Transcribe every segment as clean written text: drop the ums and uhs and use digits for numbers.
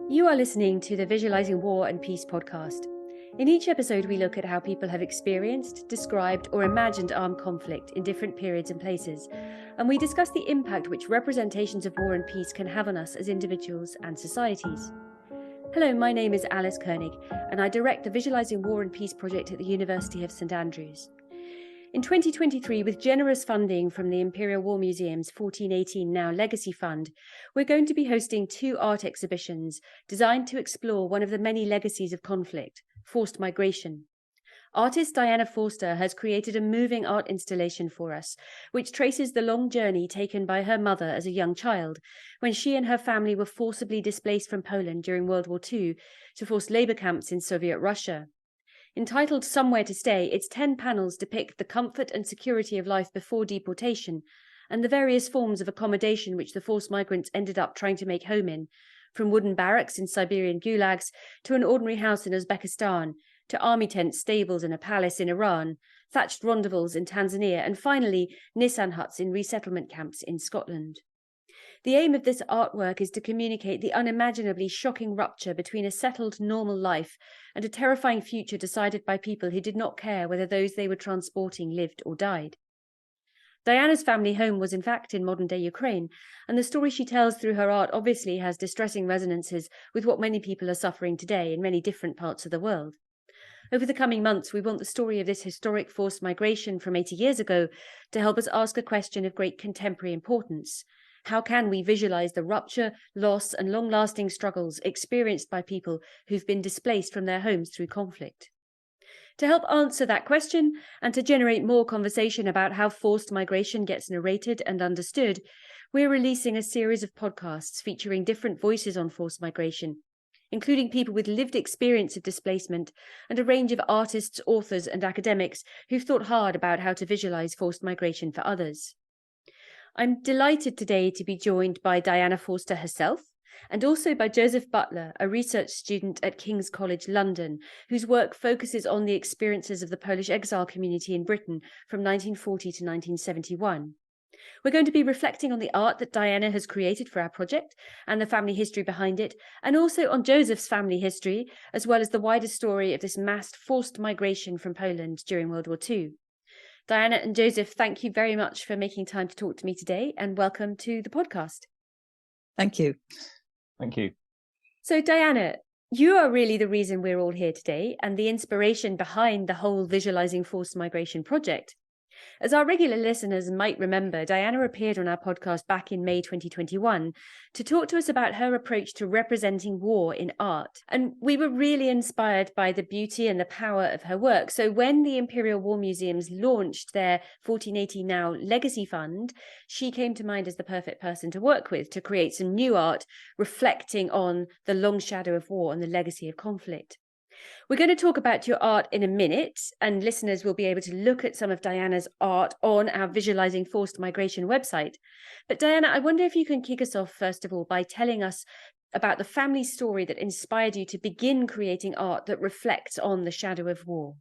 You are listening to the Visualising War and Peace podcast. In each episode, we look at how people have experienced, described, or imagined armed conflict in different periods and places, and we discuss the impact which representations of war and peace can have on us as individuals and societies. Hello, my name is Alice Koenig, and I direct the Visualising War and Peace project at the University of St Andrews. In 2023, with generous funding from the Imperial War Museum's 1418 Now Legacy Fund, we're going to be hosting 2 art exhibitions designed to explore one of the many legacies of conflict, forced migration. Artist Diana Forster has created a moving art installation for us, which traces the long journey taken by her mother as a young child, when she and her family were forcibly displaced from Poland during World War II to forced labour camps in Soviet Russia. Entitled Somewhere to Stay, its 10 panels depict the comfort and security of life before deportation and the various forms of accommodation which the forced migrants ended up trying to make home in, from wooden barracks in Siberian gulags to an ordinary house in Uzbekistan, to army tents, stables and a palace in Iran, thatched rondevals in Tanzania, and finally Nissan huts in resettlement camps in Scotland. The aim of this artwork is to communicate the unimaginably shocking rupture between a settled, normal life and a terrifying future decided by people who did not care whether those they were transporting lived or died. Diana's family home was in fact in modern-day Ukraine, and the story she tells through her art obviously has distressing resonances with what many people are suffering today in many different parts of the world. Over the coming months, we want the story of this historic forced migration from 80 years ago to help us ask a question of great contemporary importance. How can we visualise the rupture, loss and long-lasting struggles experienced by people who've been displaced from their homes through conflict? To help answer that question and to generate more conversation about how forced migration gets narrated and understood, we're releasing a series of podcasts featuring different voices on forced migration, including people with lived experience of displacement and a range of artists, authors and academics who've thought hard about how to visualise forced migration for others. I'm delighted today to be joined by Diana Forster herself, and also by Josef Butler, a research student at King's College London, whose work focuses on the experiences of the Polish exile community in Britain from 1940 to 1971. We're going to be reflecting on the art that Diana has created for our project and the family history behind it, and also on Josef's family history, as well as the wider story of this massed forced migration from Poland during World War II. Diana and Josef, thank you very much for making time to talk to me today, and welcome to the podcast. Thank you. Thank you. So Diana, you are really the reason we're all here today and the inspiration behind the whole Visualising Forced Migration project. As our regular listeners might remember, Diana appeared on our podcast back in May 2021 to talk to us about her approach to representing war in art. And we were really inspired by the beauty and the power of her work. So when the Imperial War Museums launched their 1480 Now Legacy Fund, she came to mind as the perfect person to work with to create some new art reflecting on the long shadow of war and the legacy of conflict. We're going to talk about your art in a minute, and listeners will be able to look at some of Diana's art on our Visualising Forced Migration website. But Diana, I wonder if you can kick us off, first of all, by telling us about the family story that inspired you to begin creating art that reflects on the shadow of war.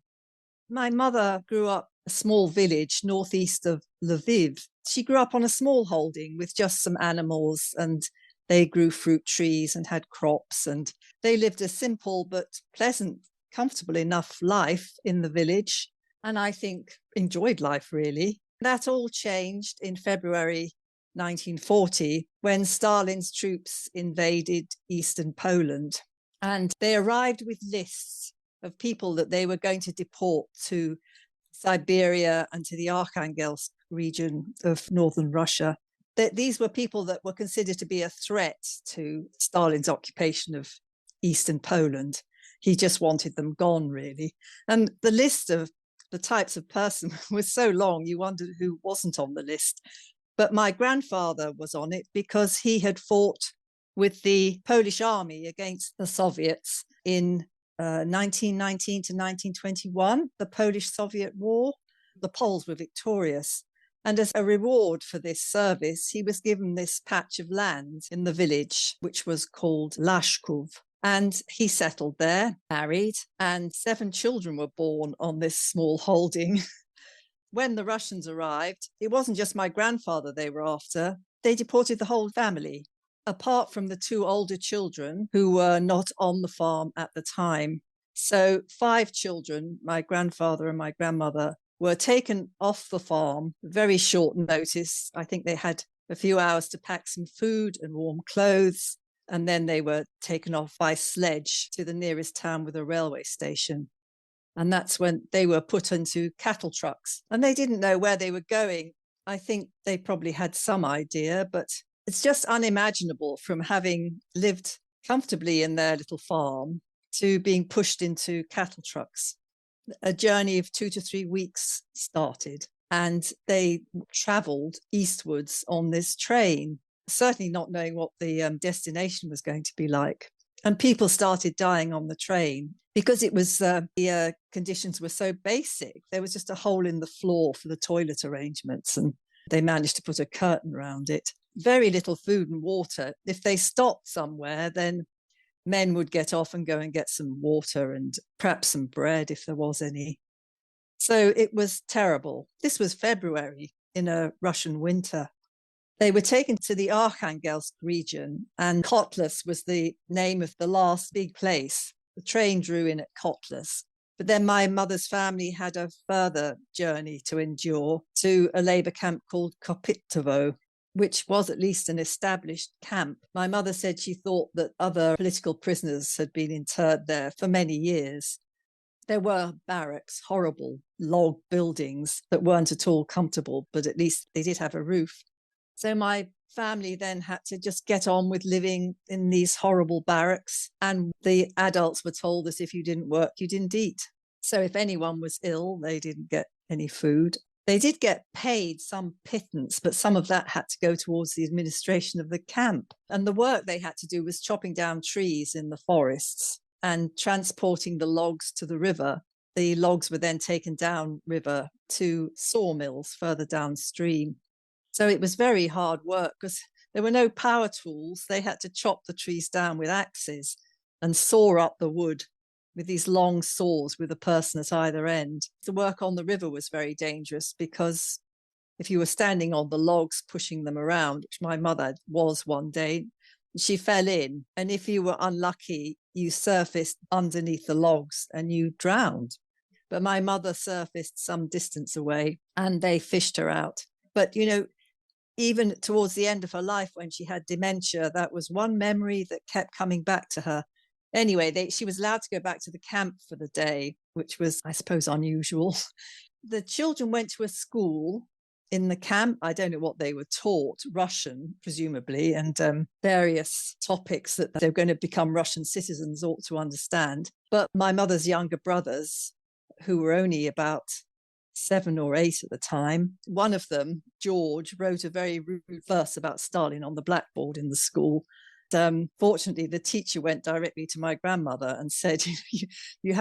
My mother grew up in a small village northeast of Lviv. She grew up on a small holding with just some animals, and they grew fruit trees and had crops, and they lived a simple but pleasant, comfortable enough life in the village, and I think enjoyed life really. That all changed in February 1940 when Stalin's troops invaded eastern Poland, and they arrived with lists of people that they were going to deport to Siberia and to the Arkhangelsk region of northern Russia. These were people that were considered to be a threat to Stalin's occupation of eastern Poland. He just wanted them gone, really. And the list of the types of person was so long, you wondered who wasn't on the list. But my grandfather was on it because he had fought with the Polish army against the Soviets in 1919 to 1921, the Polish-Soviet War. The Poles were victorious. And as a reward for this service, he was given this patch of land in the village, which was called Lashkov. And he settled there, married, and 7 children were born on this small holding. When the Russians arrived, it wasn't just my grandfather they were after. They deported the whole family. apart from the two older children who were not on the farm at the time. So 5 children, my grandfather and my grandmother, were taken off the farm, very short notice. I think they had a few hours to pack some food and warm clothes, and then they were taken off by sledge to the nearest town with a railway station. And that's when they were put into cattle trucks, and they didn't know where they were going. I think they probably had some idea, but it's just unimaginable from having lived comfortably in their little farm to being pushed into cattle trucks. A journey of 2 to 3 weeks started, and they travelled eastwards on this train, certainly not knowing what the destination was going to be like. And people started dying on the train because it was the conditions were so basic. There was just a hole in the floor for the toilet arrangements, and they managed to put a curtain around it. Very little food and water. If they stopped somewhere, then men would get off and go and get some water and perhaps some bread if there was any. So it was terrible. This was February in a Russian winter. They were taken to the Arkhangelsk region, and Kotlas was the name of the last big place. The train drew in at Kotlas. But then my mother's family had a further journey to endure to a labour camp called Kopytovo, which was at least an established camp. My mother said she thought that other political prisoners had been interred there for many years. There were barracks, horrible log buildings that weren't at all comfortable, but at least they did have a roof. So my family then had to just get on with living in these horrible barracks. And the adults were told that if you didn't work, you didn't eat. So if anyone was ill, they didn't get any food. They did get paid some pittance, but some of that had to go towards the administration of the camp. And the work they had to do was chopping down trees in the forests and transporting the logs to the river. The logs were then taken down river to sawmills further downstream. So it was very hard work because there were no power tools. They had to chop the trees down with axes and saw up the wood with these long saws with a person at either end. The work on the river was very dangerous because if you were standing on the logs pushing them around, which my mother was one day, she fell in. And if you were unlucky, you surfaced underneath the logs and you drowned. But my mother surfaced some distance away and they fished her out. But, you know, even towards the end of her life when she had dementia, that was one memory that kept coming back to her. Anyway, she was allowed to go back to the camp for the day, which was, I suppose, unusual. The children went to a school in the camp. I don't know what they were taught, Russian, presumably, and various topics that they're going to become Russian citizens ought to understand. But my mother's younger brothers, who were only about 7 or 8 at the time, one of them, George, wrote a very rude verse about Stalin on the blackboard in the school. Fortunately, the teacher went directly to my grandmother and said, you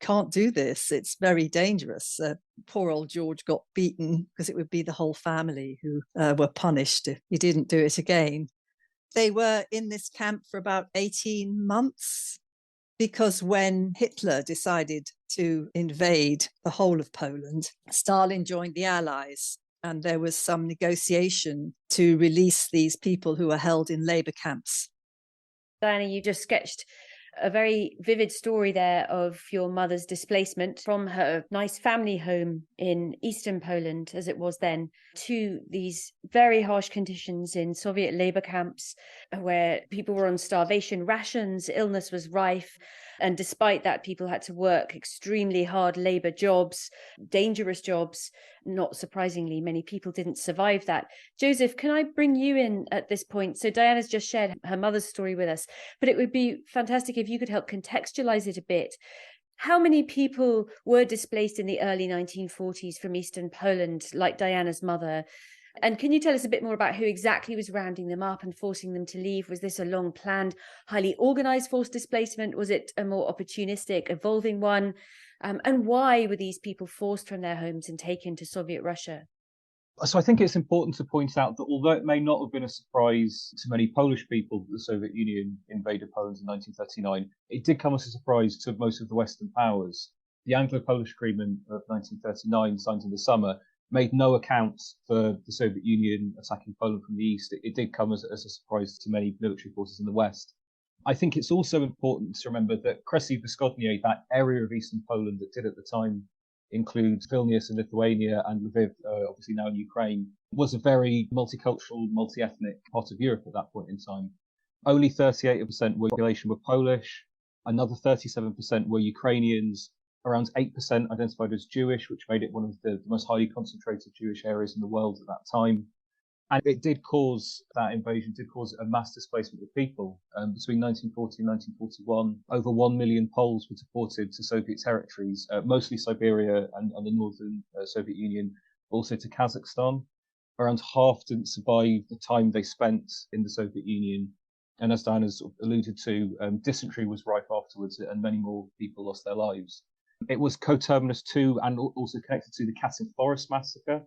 can't do this. It's very dangerous. Poor old George got beaten because it would be the whole family who were punished if you didn't do it again. They were in this camp for about 18 months because when Hitler decided to invade the whole of Poland, Stalin joined the Allies. And there was some negotiation to release these people who were held in labour camps. Diana, you just sketched a very vivid story there of your mother's displacement from her nice family home in eastern Poland, as it was then, to these very harsh conditions in Soviet labour camps where people were on starvation rations, illness was rife. And despite that, people had to work extremely hard labour jobs, dangerous jobs. Not surprisingly, many people didn't survive that. Josef, can I bring you in at this point? So Diana's just shared her mother's story with us, but it would be fantastic if you could help contextualise it a bit. How many people were displaced in the early 1940s from Eastern Poland, like Diana's mother? And can you tell us a bit more about who exactly was rounding them up and forcing them to leave? Was this a long-planned, highly organised forced displacement? Was it a more opportunistic, evolving one? And why were these people forced from their homes and taken to Soviet Russia? So I think it's important to point out that although it may not have been a surprise to many Polish people that the Soviet Union invaded Poland in 1939, it did come as a surprise to most of the Western powers. The Anglo-Polish Agreement of 1939, signed in the summer, made no account for the Soviet Union attacking Poland from the east. It did come as a surprise to many military forces in the west. I think it's also important to remember that Kresy Wschodnie, that area of eastern Poland that did at the time include Vilnius in Lithuania and Lviv, obviously now in Ukraine, was a very multicultural, multi-ethnic part of Europe at that point in time. Only 38% of the population were Polish, another 37% were Ukrainians, around 8% identified as Jewish, which made it one of the most highly concentrated Jewish areas in the world at that time. And that invasion did cause a mass displacement of people. Between 1940 and 1941, over 1 million Poles were deported to Soviet territories, mostly Siberia and the northern Soviet Union, also to Kazakhstan. Around half didn't survive the time they spent in the Soviet Union. And as Diana sort of alluded to, dysentery was rife afterwards, and many more people lost their lives. It was coterminous to and also connected to the Katyn Forest massacre,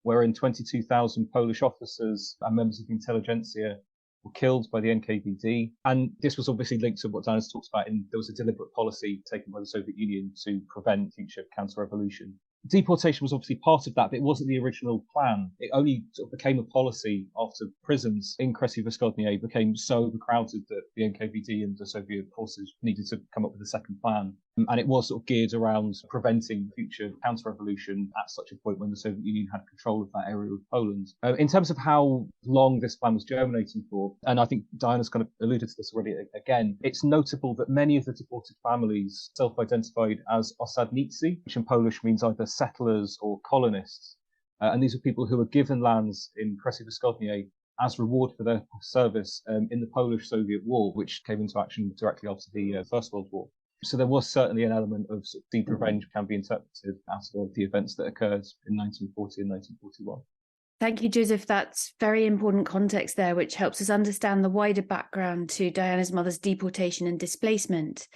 wherein 22,000 Polish officers and members of the intelligentsia were killed by the NKVD. And this was obviously linked to what Diana's talked about, there was a deliberate policy taken by the Soviet Union to prevent future counter-revolution. Deportation was obviously part of that, but it wasn't the original plan. It only sort of became a policy after prisons in Kresy Wschodnie became so overcrowded that the NKVD and the Soviet forces needed to come up with a second plan. And it was sort of geared around preventing future counter-revolution at such a point when the Soviet Union had control of that area of Poland. In terms of how long this plan was germinating for, and I think Diana's kind of alluded to this already again, it's notable that many of the deported families self-identified as osadnicy, which in Polish means either settlers or colonists. And these are people who were given lands in Kresy Wschodnie as reward for their service in the Polish-Soviet War, which came into action directly after the First World War. So there was certainly an element of deep revenge can be interpreted out of the events that occurred in 1940 and 1941. Thank you, Josef. That's very important context there, which helps us understand the wider background to Diana's mother's deportation and displacement.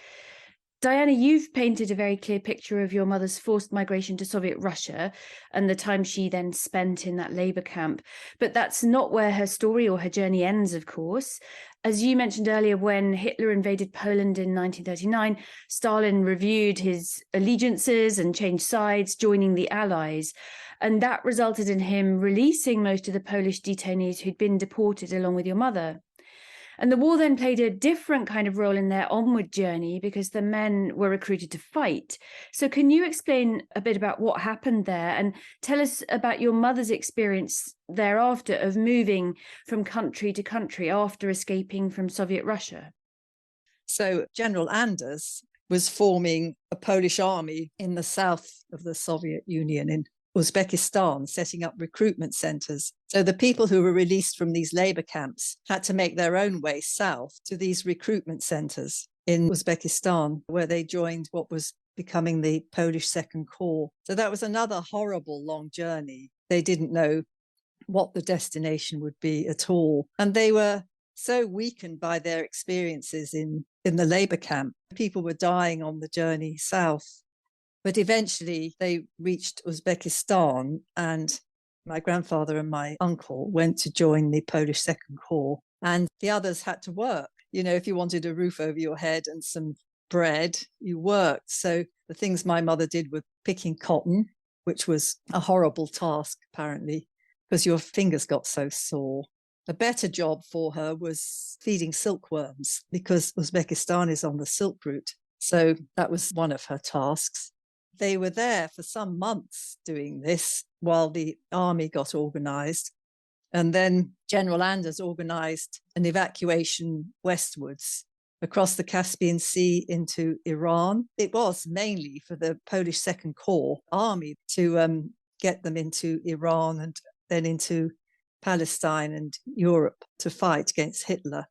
Diana, you've painted a very clear picture of your mother's forced migration to Soviet Russia and the time she then spent in that labour camp. But that's not where her story or her journey ends, of course. As you mentioned earlier, when Hitler invaded Poland in 1939, Stalin reviewed his allegiances and changed sides, joining the Allies. And that resulted in him releasing most of the Polish detainees who'd been deported along with your mother. And the war then played a different kind of role in their onward journey because the men were recruited to fight. So can you explain a bit about what happened there and tell us about your mother's experience thereafter of moving from country to country after escaping from Soviet Russia? So General Anders was forming a Polish army in the south of the Soviet Union in Uzbekistan, setting up recruitment centers. So the people who were released from these labor camps had to make their own way south to these recruitment centers in Uzbekistan, where they joined what was becoming the Polish Second Corps. So that was another horrible long journey. They didn't know what the destination would be at all. And they were so weakened by their experiences in the labor camp. People were dying on the journey south. But eventually they reached Uzbekistan, and my grandfather and my uncle went to join the Polish Second Corps, and the others had to work. You know, if you wanted a roof over your head and some bread, you worked. So the things my mother did were picking cotton, which was a horrible task, apparently, because your fingers got so sore. A better job for her was feeding silkworms, because Uzbekistan is on the silk route. So that was one of her tasks. They were there for some months doing this while the army got organized. And then General Anders organized an evacuation westwards across the Caspian Sea into Iran. It was mainly for the Polish Second Corps army to get them into Iran and then into Palestine and Europe to fight against Hitler.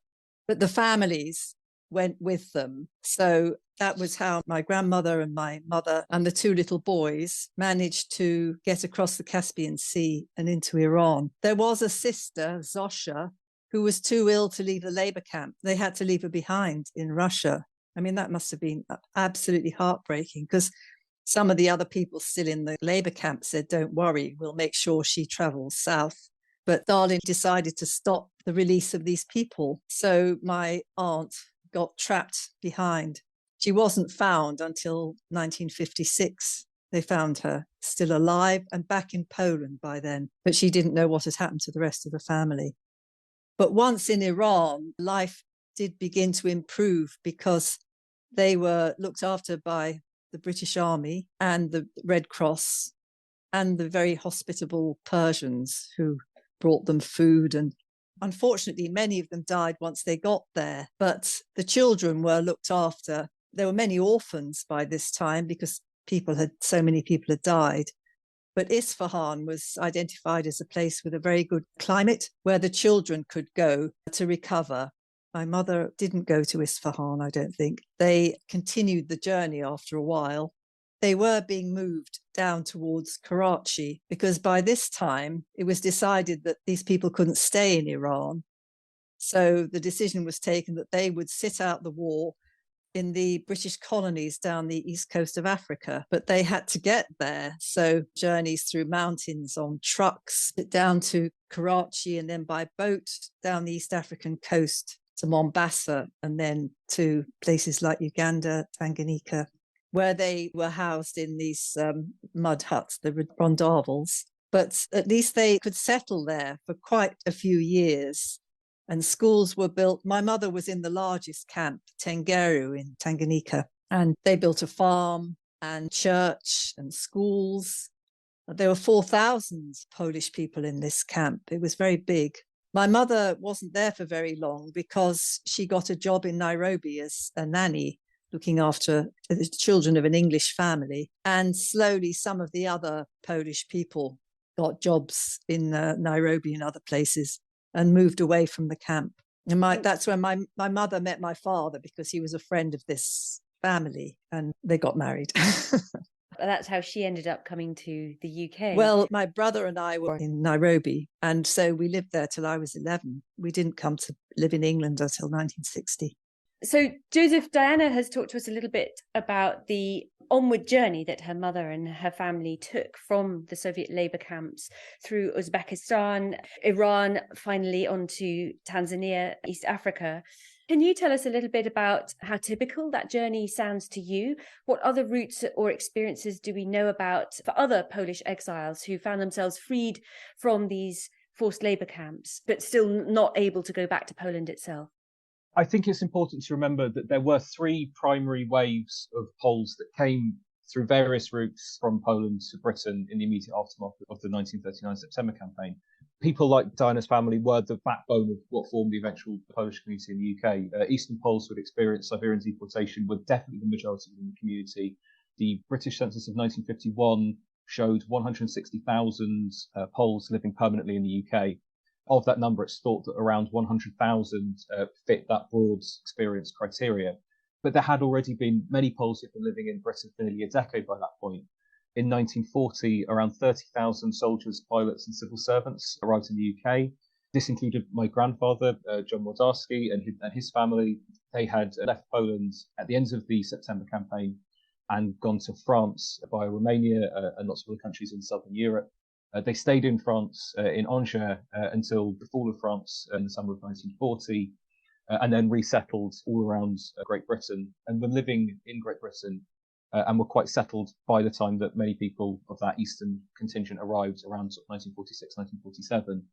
But the families went with them. So that was how my grandmother and my mother and the two little boys managed to get across the Caspian Sea and into Iran. There was a sister, Zosha, who was too ill to leave the labor camp. They had to leave her behind in Russia. I mean, that must have been absolutely heartbreaking, because some of the other people still in the labor camp said, don't worry, we'll make sure she travels south. But Stalin decided to stop the release of these people. So my aunt got trapped behind. She wasn't found until 1956. They found her still alive and back in Poland by then, but she didn't know what had happened to the rest of the family. But once in Iran, life did begin to improve because they were looked after by the British Army and the Red Cross and the very hospitable Persians who brought them food. And unfortunately, many of them died once they got there, but the children were looked after. There were many orphans by this time because so many people had died. But Isfahan was identified as a place with a very good climate where the children could go to recover. My mother didn't go to Isfahan, I don't think. They continued the journey after a while. They were being moved down towards Karachi because by this time it was decided that these people couldn't stay in Iran. So the decision was taken that they would sit out the war in the British colonies down the east coast of Africa, but they had to get there. So journeys through mountains on trucks down to Karachi and then by boat down the East African coast to Mombasa and then to places like Uganda, Tanganyika, where they were housed in these mud huts, the rondavels. But at least they could settle there for quite a few years. And schools were built. My mother was in the largest camp, Tengeru in Tanganyika, and they built a farm and church and schools. There were 4,000 Polish people in this camp. It was very big. My mother wasn't there for very long because she got a job in Nairobi as a nanny, looking after the children of an English family. And slowly some of the other Polish people got jobs in Nairobi and other places and moved away from the camp. And that's when my mother met my father because he was a friend of this family and they got married. That's how she ended up coming to the UK. Well, my brother and I were in Nairobi, and so we lived there till I was 11. We didn't come to live in England until 1960. So, Josef, Diana has talked to us a little bit about the onward journey that her mother and her family took from the Soviet labor camps through Uzbekistan, Iran, finally onto Tanzania, East Africa. Can you tell us a little bit about how typical that journey sounds to you? What other routes or experiences do we know about for other Polish exiles who found themselves freed from these forced labor camps, but still not able to go back to Poland itself? I think it's important to remember that there were three primary waves of Poles that came through various routes from Poland to Britain in the immediate aftermath of the 1939 September campaign. People like Diana's family were the backbone of what formed the eventual Polish community in the UK. Eastern Poles who had experienced Siberian deportation were definitely the majority in the community. The British census of 1951 showed 160,000 Poles living permanently in the UK. Of that number, it's thought that around 100,000 fit that broad experience criteria. But there had already been many Poles who'd been living in Britain for nearly a decade by that point. In 1940, around 30,000 soldiers, pilots and civil servants arrived in the UK. This included my grandfather, John Mordarski, and his family. They had left Poland at the end of the September campaign and gone to France via Romania and lots of other countries in southern Europe. They stayed in France, in Angers, until the fall of France in the summer of 1940, and then resettled all around Great Britain, and were living in Great Britain and were quite settled by the time that many people of that Eastern contingent arrived around 1946, 1947.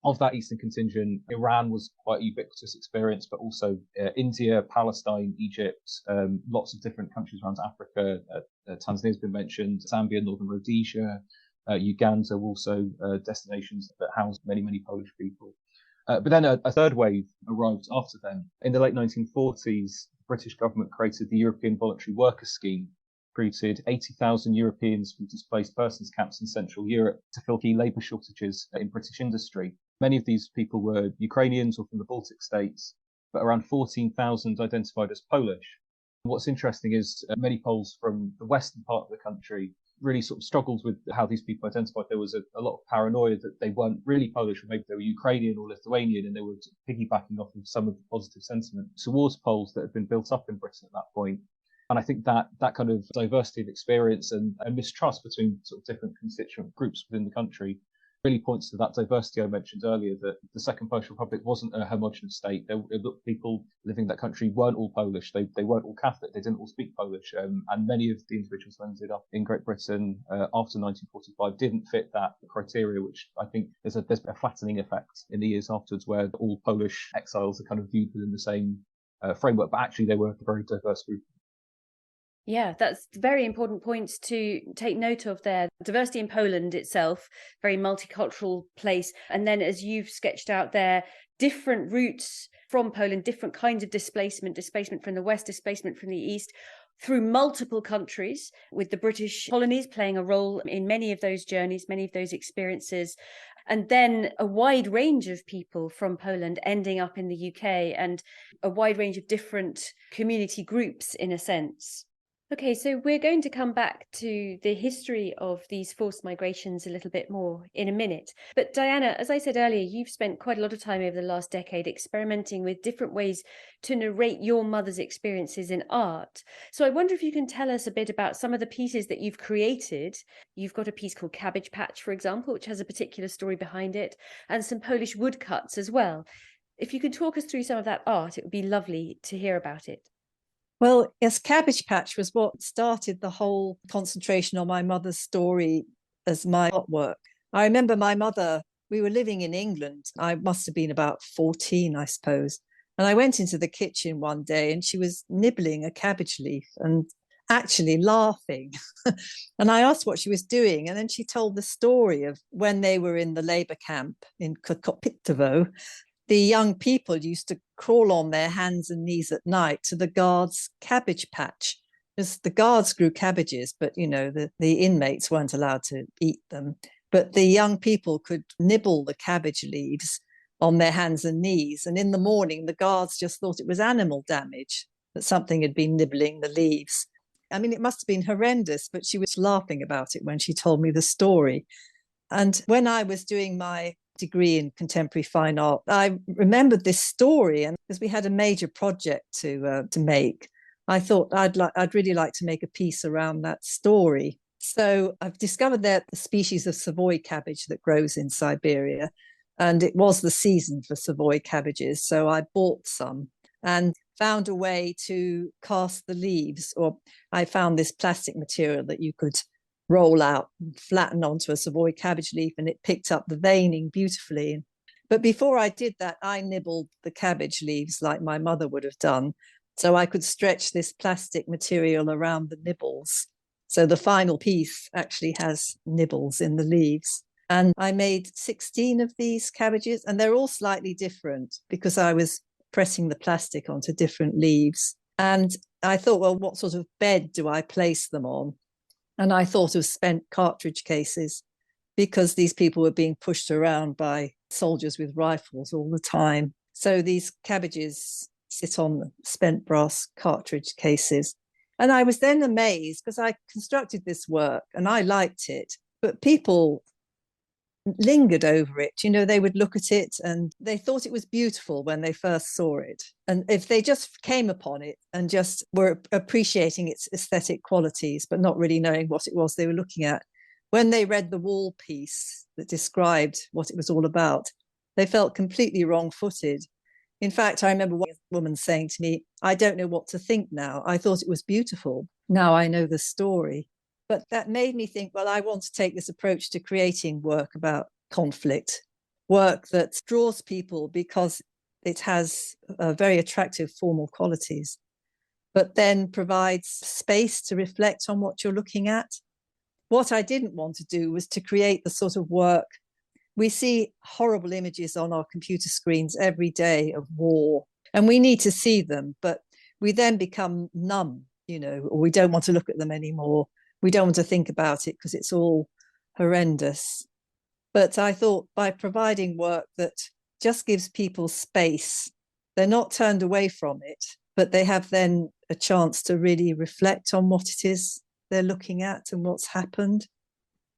Of that Eastern contingent, Iran was quite a ubiquitous experience, but also India, Palestine, Egypt, lots of different countries around Africa. Tanzania has been mentioned, Zambia, Northern Rhodesia, Uganda were also destinations that housed many, many Polish people. But then a third wave arrived after them. In the late 1940s, the British government created the European Voluntary Worker Scheme, recruited 80,000 Europeans from displaced persons camps in Central Europe to fill key labour shortages in British industry. Many of these people were Ukrainians or from the Baltic states, but around 14,000 identified as Polish. What's interesting is many Poles from the western part of the country really sort of struggled with how these people identified. There was a lot of paranoia that they weren't really Polish, or maybe they were Ukrainian or Lithuanian, and they were piggybacking off of some of the positive sentiment towards Poles that had been built up in Britain at that point. And I think that kind of diversity of experience and mistrust between sort of different constituent groups within the country really points to that diversity I mentioned earlier, that the Second Polish Republic wasn't a homogenous state. People living in that country weren't all Polish. They weren't all Catholic. They didn't all speak Polish. And many of the individuals who ended up in Great Britain after 1945 didn't fit that criteria, which I think there's a flattening effect in the years afterwards where all Polish exiles are kind of viewed within the same framework, but actually they were a very diverse group. Yeah, that's very important points to take note of there. Diversity in Poland itself, very multicultural place. And then as you've sketched out there, different routes from Poland, different kinds of displacement from the West, displacement from the East, through multiple countries, with the British colonies playing a role in many of those journeys, many of those experiences. And then a wide range of people from Poland ending up in the UK, and a wide range of different community groups, in a sense. Okay, so we're going to come back to the history of these forced migrations a little bit more in a minute. But Diana, as I said earlier, you've spent quite a lot of time over the last decade experimenting with different ways to narrate your mother's experiences in art. So I wonder if you can tell us a bit about some of the pieces that you've created. You've got a piece called Cabbage Patch, for example, which has a particular story behind it, and some Polish woodcuts as well. If you could talk us through some of that art, it would be lovely to hear about it. Well, yes, Cabbage Patch was what started the whole concentration on my mother's story as my artwork. I remember my mother, we were living in England. I must have been about 14, I suppose. And I went into the kitchen one day and she was nibbling a cabbage leaf and actually laughing. And I asked what she was doing. And then she told the story of when they were in the labor camp in Kopytowo. The young people used to crawl on their hands and knees at night to the guards' cabbage patch, because the guards grew cabbages, but the inmates weren't allowed to eat them. But the young people could nibble the cabbage leaves on their hands and knees, and in the morning the guards just thought it was animal damage, that something had been nibbling the leaves. I mean, it must have been horrendous, but she was laughing about it when she told me the story. And when I was doing my degree in contemporary fine art, I remembered this story, and because we had a major project to make, I thought I'd really like to make a piece around that story. So I've discovered that the species of Savoy cabbage that grows in Siberia, and it was the season for Savoy cabbages, so I bought some and found a way to cast the leaves, or I found this plastic material that you could roll out and flatten onto a Savoy cabbage leaf, and it picked up the veining beautifully. But before I did that, I nibbled the cabbage leaves like my mother would have done, so I could stretch this plastic material around the nibbles. So the final piece actually has nibbles in the leaves. And I made 16 of these cabbages, and they're all slightly different because I was pressing the plastic onto different leaves. And I thought, well, what sort of bed do I place them on? And I thought of spent cartridge cases, because these people were being pushed around by soldiers with rifles all the time. So these cabbages sit on spent brass cartridge cases. And I was then amazed, because I constructed this work and I liked it, but people lingered over it. They would look at it and they thought it was beautiful when they first saw it. And if they just came upon it and just were appreciating its aesthetic qualities, but not really knowing what it was they were looking at, when they read the wall piece that described what it was all about, they felt completely wrong-footed. In fact, I remember one woman saying to me, "I don't know what to think now. I thought it was beautiful. Now I know the story." But that made me think, well, I want to take this approach to creating work about conflict, work that draws people because it has very attractive formal qualities, but then provides space to reflect on what you're looking at. What I didn't want to do was to create the sort of work. We see horrible images on our computer screens every day of war, and we need to see them, but we then become numb, or we don't want to look at them anymore. We don't want to think about it because it's all horrendous. But I thought, by providing work that just gives people space, they're not turned away from it, but they have then a chance to really reflect on what it is they're looking at and what's happened.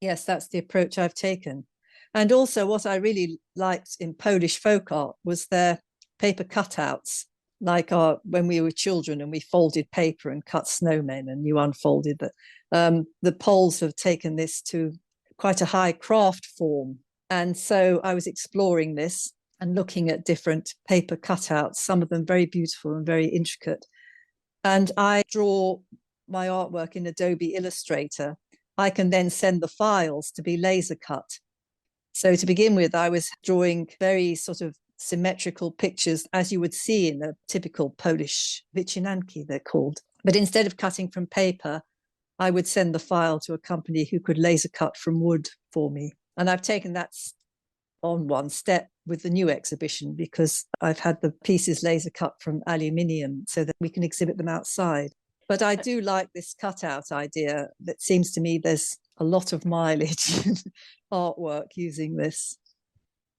Yes, that's the approach I've taken. And also what I really liked in Polish folk art was their paper cutouts, like when we were children and we folded paper and cut snowmen and you unfolded that. The Poles have taken this to quite a high craft form. And so I was exploring this and looking at different paper cutouts, some of them very beautiful and very intricate. And I draw my artwork in Adobe Illustrator. I can then send the files to be laser cut. So to begin with, I was drawing very sort of symmetrical pictures, as you would see in a typical Polish wycinanki, they're called. But instead of cutting from paper, I would send the file to a company who could laser cut from wood for me. And I've taken that on one step with the new exhibition, because I've had the pieces laser cut from aluminium so that we can exhibit them outside. But I do like this cutout idea. That seems to me there's a lot of mileage in artwork using this.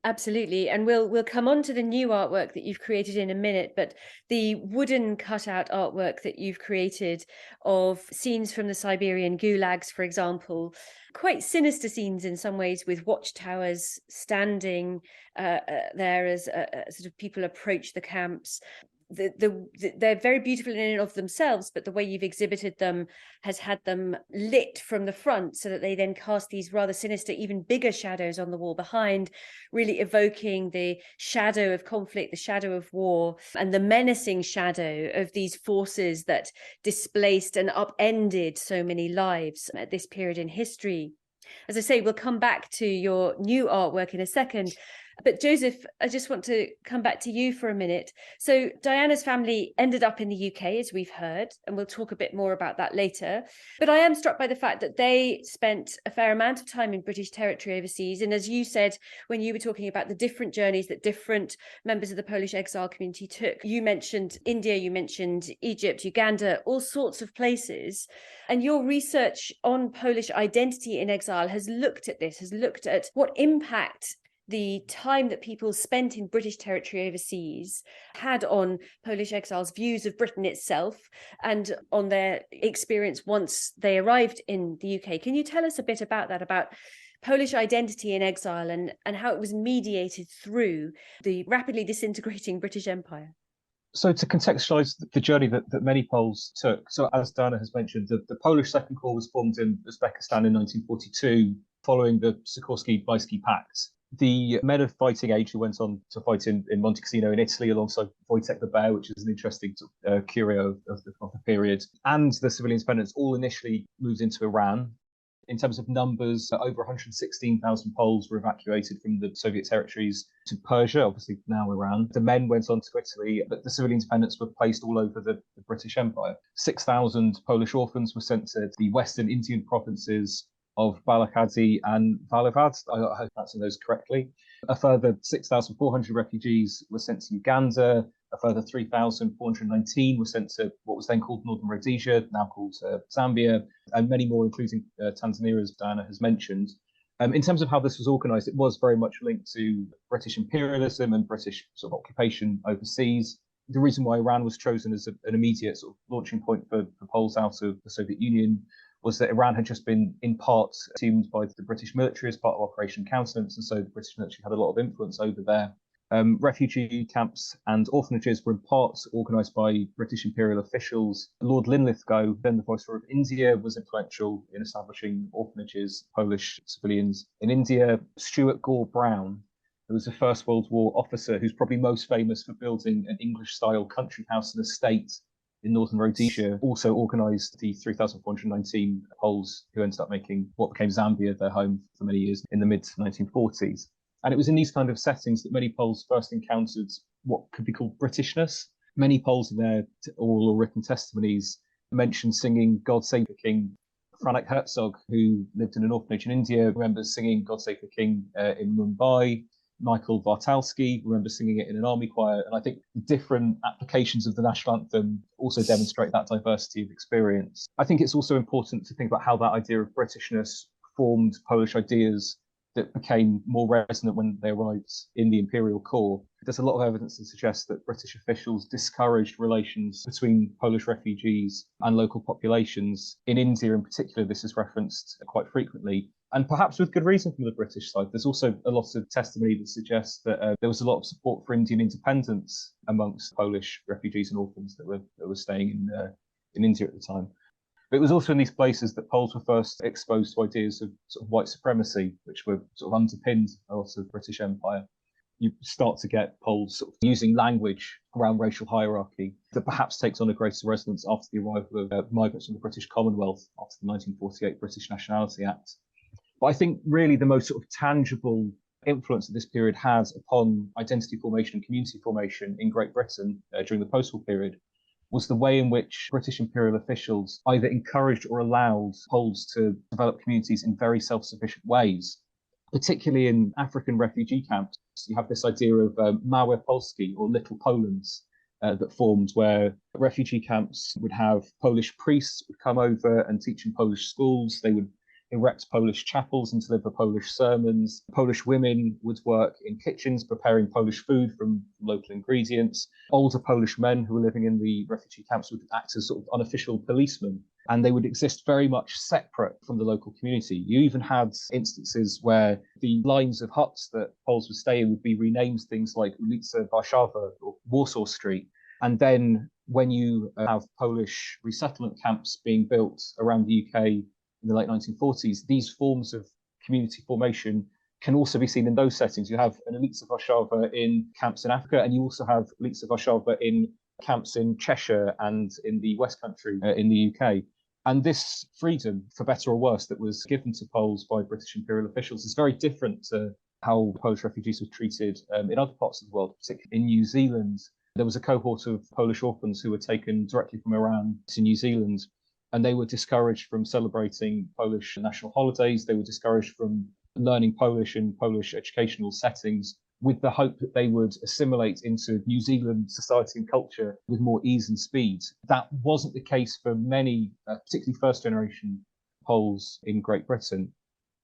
Absolutely. And we'll come on to the new artwork that you've created in a minute, but the wooden cutout artwork that you've created of scenes from the Siberian gulags, for example, quite sinister scenes in some ways, with watchtowers standing there as sort of people approach the camps. They're very beautiful in and of themselves, but the way you've exhibited them has had them lit from the front so that they then cast these rather sinister, even bigger shadows on the wall behind, really evoking the shadow of conflict, the shadow of war, and the menacing shadow of these forces that displaced and upended so many lives at this period in history. As I say, we'll come back to your new artwork in a second. But Josef, I just want to come back to you for a minute. So Diana's family ended up in the UK, as we've heard, and we'll talk a bit more about that later. But I am struck by the fact that they spent a fair amount of time in British territory overseas. And as you said, when you were talking about the different journeys that different members of the Polish exile community took, you mentioned India, you mentioned Egypt, Uganda, all sorts of places. And your research on Polish identity in exile has looked at this, has looked at what impact the time that people spent in British territory overseas had on Polish exiles' views of Britain itself and on their experience once they arrived in the UK. Can you tell us a bit about that, about Polish identity in exile and how it was mediated through the rapidly disintegrating British Empire? So to contextualise the journey that many Poles took, so as Diana has mentioned, the Polish Second Corps was formed in Uzbekistan in 1942 following the Sikorski-Bieski Pact. The men of fighting age who went on to fight in Monte Cassino in Italy alongside Wojtek the Bear, which is an interesting curio of the period, and the civilian independents all initially moved into Iran. In terms of numbers, over 116,000 Poles were evacuated from the Soviet territories to Persia, obviously now Iran. The men went on to Italy, but the civilian independents were placed all over the British Empire. 6,000 Polish orphans were sent to the western Indian provinces of Balakadi and Valivad. I hope I'm pronouncing those correctly. A further 6,400 refugees were sent to Uganda. A further 3,419 were sent to what was then called Northern Rhodesia, now called Zambia, and many more, including Tanzania, as Diana has mentioned. In terms of how this was organised, it was very much linked to British imperialism and British sort of occupation overseas. The reason why Iran was chosen as an immediate sort of launching point for Poles out of the Soviet Union was that Iran had just been in part assumed by the British military as part of Operation Countenance, and so the British military had a lot of influence over there. Refugee camps and orphanages were in part organised by British imperial officials. Lord Linlithgow, then the Viceroy of India, was influential in establishing orphanages, Polish civilians in India. Stuart Gore Brown, who was a First World War officer who's probably most famous for building an English-style country house and estate in Northern Rhodesia, also organised the 3,419 Poles who ended up making what became Zambia their home for many years in the mid-1940s. And it was in these kind of settings that many Poles first encountered what could be called Britishness. Many Poles in their oral or written testimonies mentioned singing God Save the King. Franek Herzog, who lived in an orphanage in India, remembers singing God Save the King in Mumbai. Michael Vartalski remembers singing it in an army choir. And I think different applications of the national anthem also demonstrate that diversity of experience. I think it's also important to think about how that idea of Britishness formed Polish ideas that became more resonant when they arrived in the imperial core. There's a lot of evidence to suggest that British officials discouraged relations between Polish refugees and local populations. In India in particular, this is referenced quite frequently, and perhaps with good reason from the British side. There's also a lot of testimony that suggests that there was a lot of support for Indian independence amongst Polish refugees and orphans that were staying in India at the time. But it was also in these places that Poles were first exposed to ideas of sort of white supremacy, which were sort of underpinned a lot of the British Empire. You start to get Poles sort of using language around racial hierarchy that perhaps takes on a greater resonance after the arrival of migrants from the British Commonwealth after the 1948 British Nationality Act. But I think really the most sort of tangible influence that this period has upon identity formation and community formation in Great Britain during the post-war period was the way in which British imperial officials either encouraged or allowed Poles to develop communities in very self-sufficient ways, particularly in African refugee camps. You have this idea of Małe Polski, or Little Polands, that formed, where refugee camps would have Polish priests would come over and teach in Polish schools. They would erect Polish chapels and deliver Polish sermons. Polish women would work in kitchens preparing Polish food from local ingredients. Older Polish men who were living in the refugee camps would act as sort of unofficial policemen, and they would exist very much separate from the local community. You even had instances where the lines of huts that Poles would stay in would be renamed things like Ulica Warszawa or Warsaw Street. And then when you have Polish resettlement camps being built around the UK in the late 1940s, these forms of community formation can also be seen in those settings. You have an Ulica Warszawa in camps in Africa, and you also have Ulica Warszawa in camps in Cheshire and in the West Country in the UK. And this freedom, for better or worse, that was given to Poles by British imperial officials is very different to how Polish refugees were treated in other parts of the world, particularly in New Zealand. There was a cohort of Polish orphans who were taken directly from Iran to New Zealand, and they were discouraged from celebrating Polish national holidays. They were discouraged from learning Polish in Polish educational settings, with the hope that they would assimilate into New Zealand society and culture with more ease and speed. That wasn't the case for many, particularly first generation Poles in Great Britain.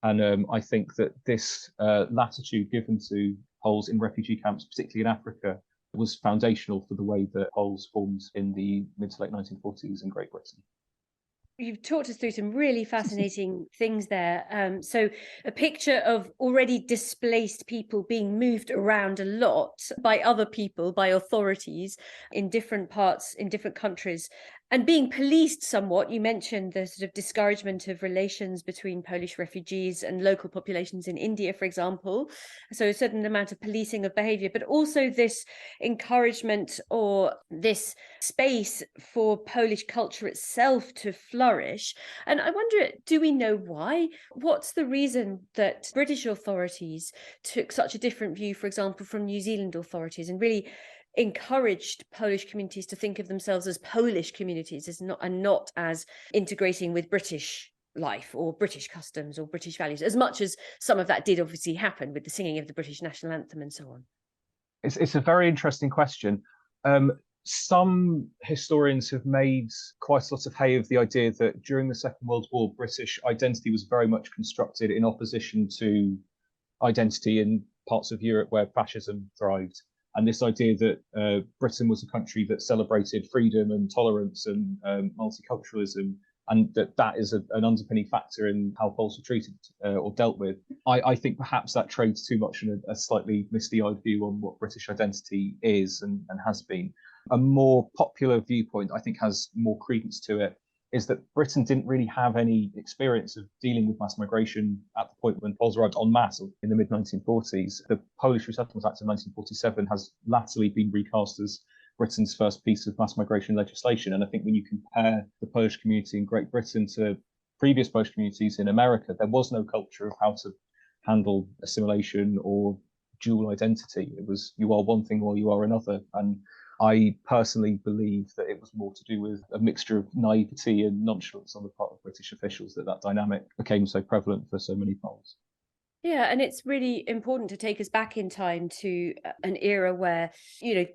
And I think that this latitude given to Poles in refugee camps, particularly in Africa, was foundational for the way that Poles formed in the mid to late 1940s in Great Britain. You've talked us through some really fascinating things there. So a picture of already displaced people being moved around a lot by other people, by authorities in different parts, in different countries, and being policed somewhat. You mentioned the sort of discouragement of relations between Polish refugees and local populations in India, for example. So a certain amount of policing of behavior, but also this encouragement or this space for Polish culture itself to flourish. And I wonder, do we know why? What's the reason that British authorities took such a different view, for example, from New Zealand authorities, and really encouraged Polish communities to think of themselves as Polish communities, and not as integrating with British life or British customs or British values, as much as some of that did obviously happen with the singing of the British national anthem and so on? It's a very interesting question. Some historians have made quite a lot of hay of the idea that during the Second World War, British identity was very much constructed in opposition to identity in parts of Europe where fascism thrived. And this idea that Britain was a country that celebrated freedom and tolerance and multiculturalism, and that is an underpinning factor in how Poles were treated or dealt with. I think perhaps that trades too much in a slightly misty-eyed view on what British identity is and has been. A more popular viewpoint, I think, has more credence to it, is that Britain didn't really have any experience of dealing with mass migration at the point when Poles arrived en masse in the mid-1940s. The Polish Resettlement Act of 1947 has latterly been recast as Britain's first piece of mass migration legislation. And I think when you compare the Polish community in Great Britain to previous Polish communities in America, there was no culture of how to handle assimilation or dual identity. It was, you are one thing or you are another. And I personally believe that it was more to do with a mixture of naivety and nonchalance on the part of British officials that dynamic became so prevalent for so many Poles. Yeah, and it's really important to take us back in time to an era where,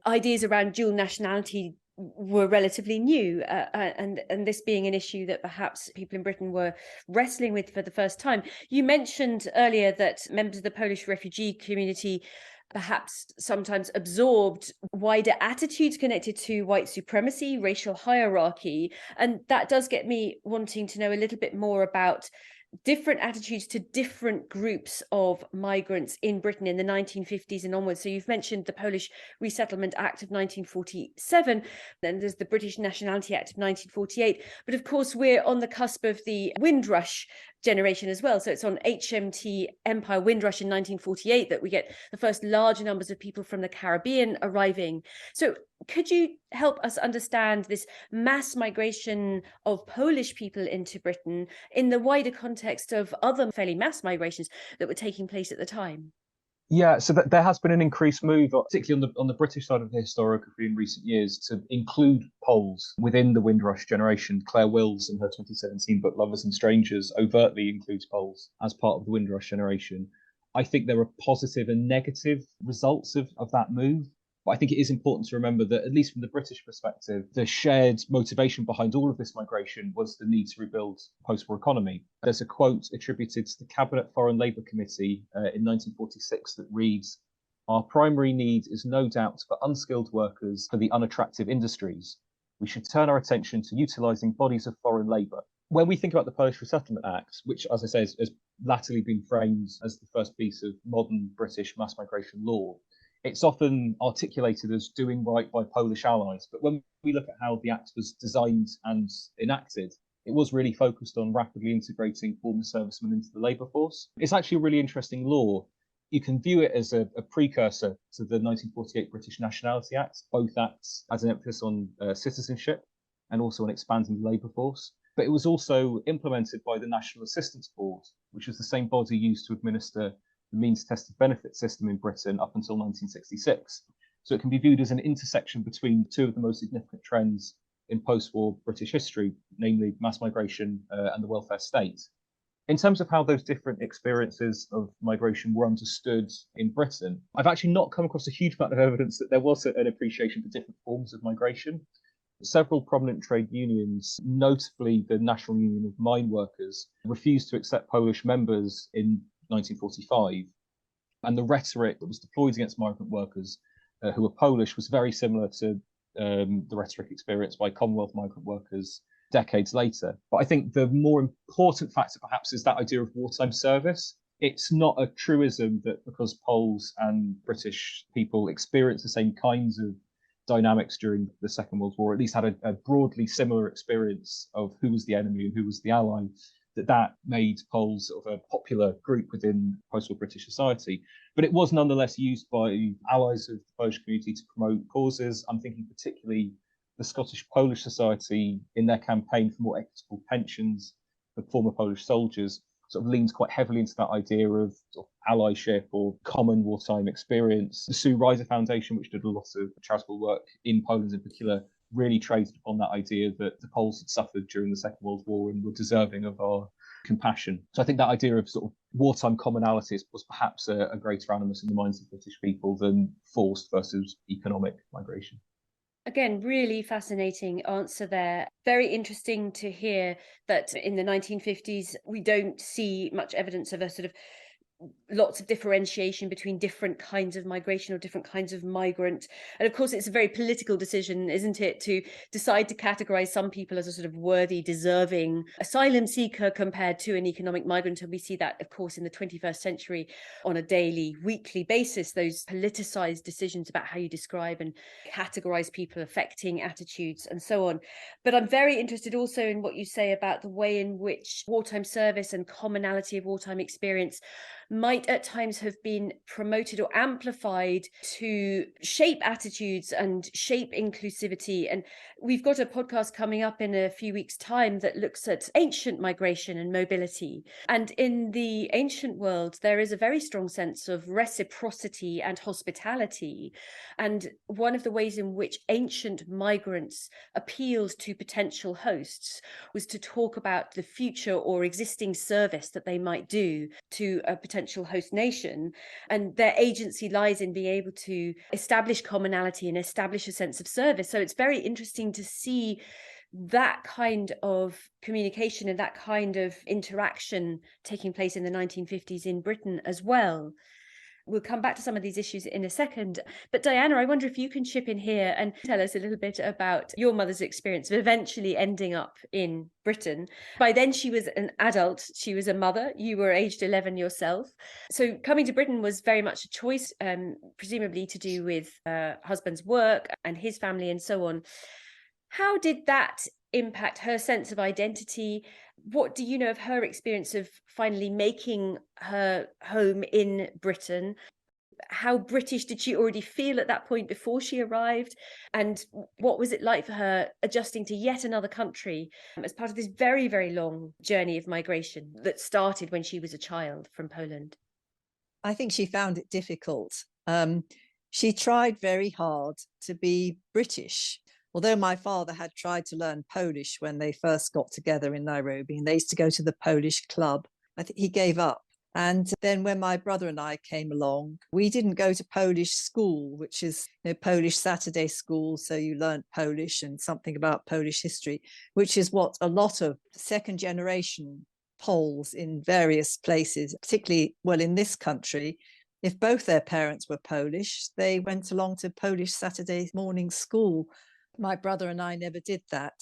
ideas around dual nationality were relatively new, and this being an issue that perhaps people in Britain were wrestling with for the first time. You mentioned earlier that members of the Polish refugee community perhaps sometimes absorbed wider attitudes connected to white supremacy, racial hierarchy. And that does get me wanting to know a little bit more about different attitudes to different groups of migrants in Britain in the 1950s and onwards. So you've mentioned the Polish Resettlement Act of 1947, then there's the British Nationality Act of 1948. But of course, we're on the cusp of the Windrush generation as well. So it's on HMT Empire Windrush in 1948 that we get the first large numbers of people from the Caribbean arriving. So could you help us understand this mass migration of Polish people into Britain in the wider context of other fairly mass migrations that were taking place at the time? Yeah, so there has been an increased move, particularly on the British side of the historiography in recent years, to include Poles within the Windrush generation. Claire Wills, in her 2017 book Lovers and Strangers, overtly includes Poles as part of the Windrush generation. I think there are positive and negative results of that move. But I think it is important to remember that, at least from the British perspective, the shared motivation behind all of this migration was the need to rebuild the post-war economy. There's a quote attributed to the Cabinet Foreign Labour Committee in 1946 that reads, "Our primary need is no doubt for unskilled workers for the unattractive industries. We should turn our attention to utilising bodies of foreign labour." When we think about the Polish Resettlement Act, which, as I say, has latterly been framed as the first piece of modern British mass migration law, it's often articulated as doing right by Polish allies. But when we look at how the Act was designed and enacted, it was really focused on rapidly integrating former servicemen into the labour force. It's actually a really interesting law. You can view it as a precursor to the 1948 British Nationality Act. Both acts had an emphasis on citizenship and also on expanding the labour force. But it was also implemented by the National Assistance Board, which was the same body used to administer the means tested benefit system in Britain up until 1966. So it can be viewed as an intersection between two of the most significant trends in post-war British history, namely mass migration and the welfare state. In terms of how those different experiences of migration were understood in Britain, I've actually not come across a huge amount of evidence that there was an appreciation for different forms of migration. Several prominent trade unions, notably the National Union of Mine Workers, refused to accept Polish members in 1945, and the rhetoric that was deployed against migrant workers who were Polish was very similar to the rhetoric experienced by Commonwealth migrant workers decades later. But I think the more important factor perhaps is that idea of wartime service. It's not a truism that because Poles and British people experienced the same kinds of dynamics during the Second World War, at least had a broadly similar experience of who was the enemy and who was the ally, that made Poles sort of a popular group within post-war British society. But it was nonetheless used by allies of the Polish community to promote causes. I'm thinking particularly the Scottish Polish Society, in their campaign for more equitable pensions for former Polish soldiers, sort of leans quite heavily into that idea of sort of allyship or common wartime experience. The Sue Ryder Foundation, which did a lot of charitable work in Poland in particular, really traded upon that idea that the Poles had suffered during the Second World War and were deserving of our compassion. So I think that idea of sort of wartime commonalities was perhaps a greater animus in the minds of British people than forced versus economic migration. Again, really fascinating answer there. Very interesting to hear that in the 1950s, we don't see much evidence of a sort of lots of differentiation between different kinds of migration or different kinds of migrant. And of course, it's a very political decision, isn't it, to decide to categorize some people as a sort of worthy, deserving asylum seeker compared to an economic migrant. And we see that, of course, in the 21st century on a daily, weekly basis, those politicized decisions about how you describe and categorize people, affecting attitudes and so on. But I'm very interested also in what you say about the way in which wartime service and commonality of wartime experience might at times have been promoted or amplified to shape attitudes and shape inclusivity. And we've got a podcast coming up in a few weeks' time that looks at ancient migration and mobility. And in the ancient world, there is a very strong sense of reciprocity and hospitality. And one of the ways in which ancient migrants appealed to potential hosts was to talk about the future or existing service that they might do to a potential host nation. And their agency lies in being able to establish commonality and establish a sense of service. So it's very interesting to see that kind of communication and that kind of interaction taking place in the 1950s in Britain as well. We'll come back to some of these issues in a second. But Diana, I wonder if you can chip in here and tell us a little bit about your mother's experience of eventually ending up in Britain. By then, she was an adult. She was a mother. You were aged 11 yourself. So coming to Britain was very much a choice, presumably to do with husband's work and his family and so on. How did that impact her sense of identity? What do you know of her experience of finally making her home in Britain? How British did she already feel at that point before she arrived? And what was it like for her adjusting to yet another country as part of this very, very long journey of migration that started when she was a child from Poland? I think she found it difficult. She tried very hard to be British. Although my father had tried to learn Polish when they first got together in Nairobi, and they used to go to the Polish club, I think he gave up. And then when my brother and I came along, we didn't go to Polish school, which is Polish Saturday school. So you learned Polish and something about Polish history, which is what a lot of second generation Poles in various places, particularly, well, in this country, if both their parents were Polish, they went along to Polish Saturday morning school. My brother and I never did that.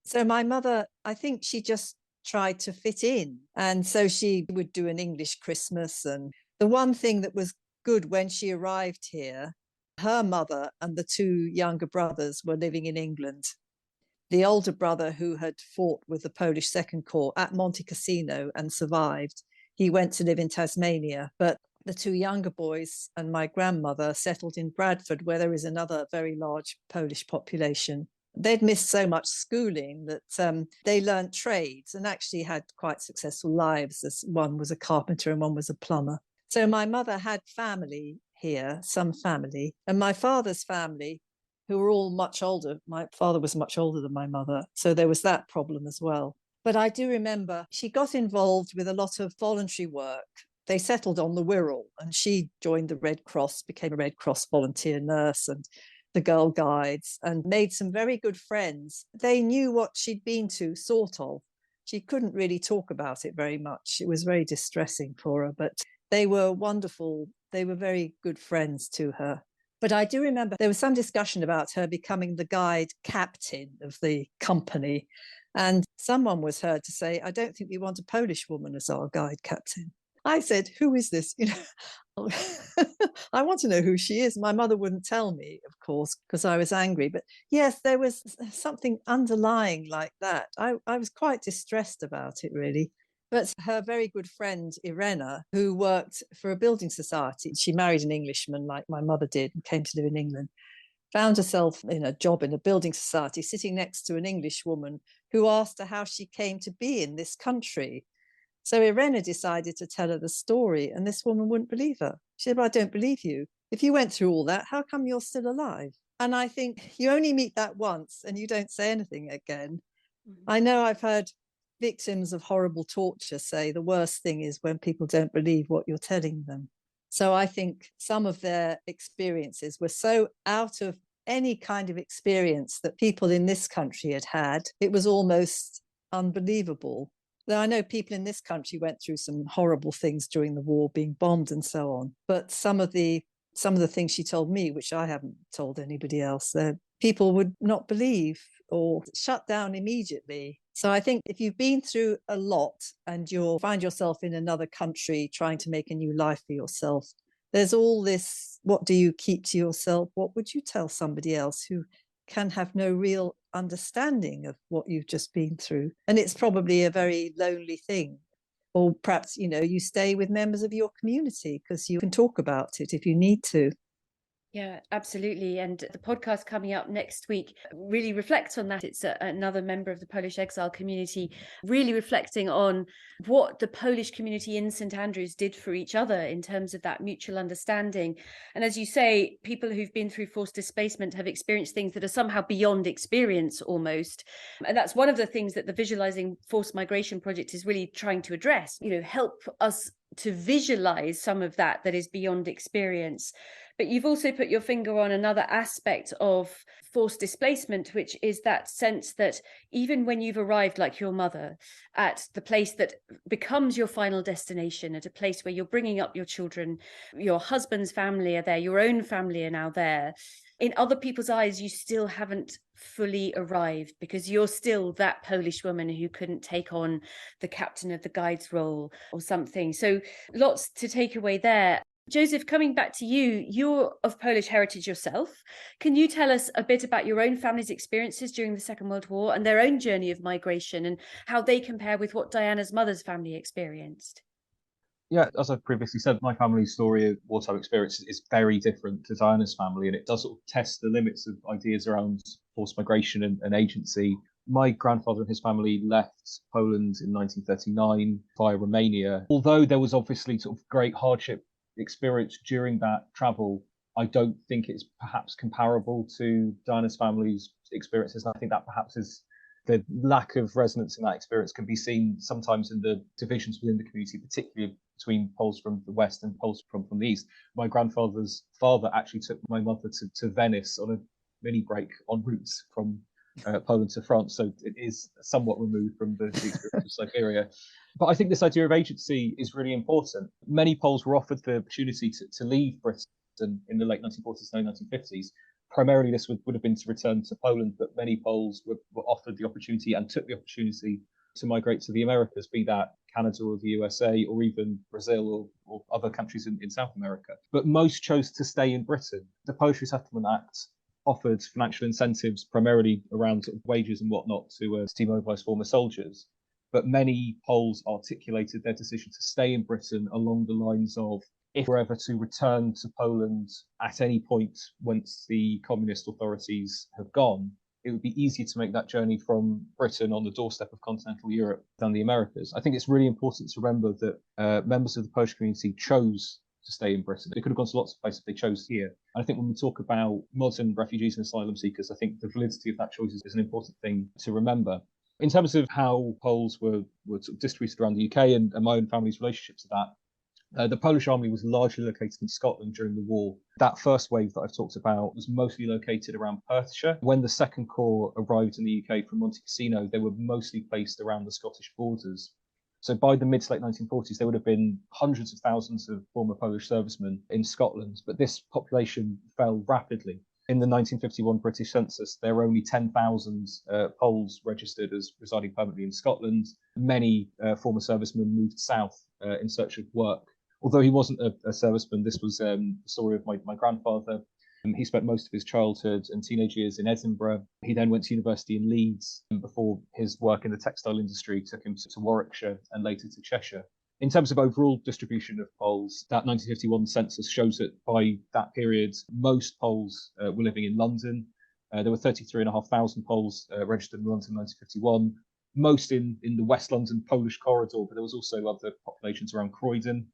So my mother, I think she just tried to fit in. And so she would do an English Christmas. And the one thing that was good when she arrived here, her mother and the two younger brothers were living in England. The older brother, who had fought with the Polish Second Corps at Monte Cassino and survived, he went to live in Tasmania. But the two younger boys and my grandmother settled in Bradford, where there is another very large Polish population. They'd missed so much schooling that they learned trades and actually had quite successful lives, as one was a carpenter and one was a plumber. So my mother had family here, some family, and my father's family, who were all much older. My father was much older than my mother, so there was that problem as well. But I do remember she got involved with a lot of voluntary work. They settled on the Wirral, and she joined the Red Cross, became a Red Cross volunteer nurse and the Girl Guides, and made some very good friends. They knew what she'd been to, sort of. She couldn't really talk about it very much. It was very distressing for her, but they were wonderful. They were very good friends to her. But I do remember there was some discussion about her becoming the guide captain of the company. And someone was heard to say, I don't think we want a Polish woman as our guide captain. I said, who is this? I want to know who she is. My mother wouldn't tell me, of course, because I was angry. But yes, there was something underlying like that. I was quite distressed about it, really. But her very good friend, Irena, who worked for a building society, she married an Englishman like my mother did and came to live in England, found herself in a job in a building society sitting next to an English woman who asked her how she came to be in this country. So Irena decided to tell her the story, and this woman wouldn't believe her. She said, well, I don't believe you. If you went through all that, how come you're still alive? And I think you only meet that once and you don't say anything again. Mm-hmm. I know I've heard victims of horrible torture say the worst thing is when people don't believe what you're telling them. So I think some of their experiences were so out of any kind of experience that people in this country had had. It was almost unbelievable. Though I know people in this country went through some horrible things during the war, being bombed and so on. But some of the things she told me, which I haven't told anybody else, people would not believe or shut down immediately. So I think if you've been through a lot and you find yourself in another country trying to make a new life for yourself, there's all this, what do you keep to yourself? What would you tell somebody else who can have no real understanding of what you've just been through? And it's probably a very lonely thing. Or perhaps, you stay with members of your community because you can talk about it if you need to. Yeah, absolutely. And the podcast coming up next week really reflects on that. It's another member of the Polish exile community really reflecting on what the Polish community in St Andrews did for each other in terms of that mutual understanding. And as you say, people who've been through forced displacement have experienced things that are somehow beyond experience almost. And that's one of the things that the Visualising Forced Migration project is really trying to address, help us to visualize some of that is beyond experience. But you've also put your finger on another aspect of forced displacement, which is that sense that even when you've arrived, like your mother, at the place that becomes your final destination, at a place where you're bringing up your children, your husband's family are there, your own family are now there, in other people's eyes, you still haven't fully arrived, because you're still that Polish woman who couldn't take on the captain of the guides role or something. So lots to take away there. Josef, coming back to you, you're of Polish heritage yourself. Can you tell us a bit about your own family's experiences during the Second World War and their own journey of migration, and how they compare with what Diana's mother's family experienced? Yeah, as I've previously said, my family's story of wartime experience is very different to Diana's family, and it does sort of test the limits of ideas around forced migration and agency. My grandfather and his family left Poland in 1939 via Romania. Although there was obviously sort of great hardship experience during that travel, I don't think it's perhaps comparable to Diana's family's experiences. And I think that perhaps is the lack of resonance in that experience can be seen sometimes in the divisions within the community, particularly between Poles from the West and Poles from the East. My grandfather's father actually took my mother to Venice on a mini break en route from Poland to France. So it is somewhat removed from the experience of Siberia. But I think this idea of agency is really important. Many Poles were offered the opportunity to leave Britain in the late 1940s and 1950s. Primarily, this would have been to return to Poland, but many Poles were offered the opportunity and took the opportunity to migrate to the Americas, be that Canada or the USA or even Brazil or other countries in South America. But most chose to stay in Britain. The Polish Resettlement Act offered financial incentives, primarily around sort of wages and whatnot, to demobilise former soldiers. But many Poles articulated their decision to stay in Britain along the lines of, if we're ever to return to Poland at any point once the communist authorities have gone, it would be easier to make that journey from Britain on the doorstep of continental Europe than the Americas. I think it's really important to remember that members of the Polish community chose to stay in Britain. They could have gone to lots of places, they chose here. And I think when we talk about modern refugees and asylum seekers, I think the validity of that choice is an important thing to remember. In terms of how Poles were sort of distributed around the UK and my own family's relationship to that, the Polish army was largely located in Scotland during the war. That first wave that I've talked about was mostly located around Perthshire. When the Second Corps arrived in the UK from Monte Cassino, they were mostly placed around the Scottish borders. So by the mid to late 1940s, there would have been hundreds of thousands of former Polish servicemen in Scotland, but this population fell rapidly. In the 1951 British census, there were only 10,000 Poles registered as residing permanently in Scotland. Many former servicemen moved south in search of work. Although he wasn't a serviceman, this was the story of my grandfather. He spent most of his childhood and teenage years in Edinburgh. He then went to university in Leeds before his work in the textile industry took him to Warwickshire and later to Cheshire. In terms of overall distribution of Poles, that 1951 census shows that by that period, most Poles were living in London. There were 33,500 Poles registered in London in 1951, most in the West London Polish corridor, but there was also other populations around Croydon.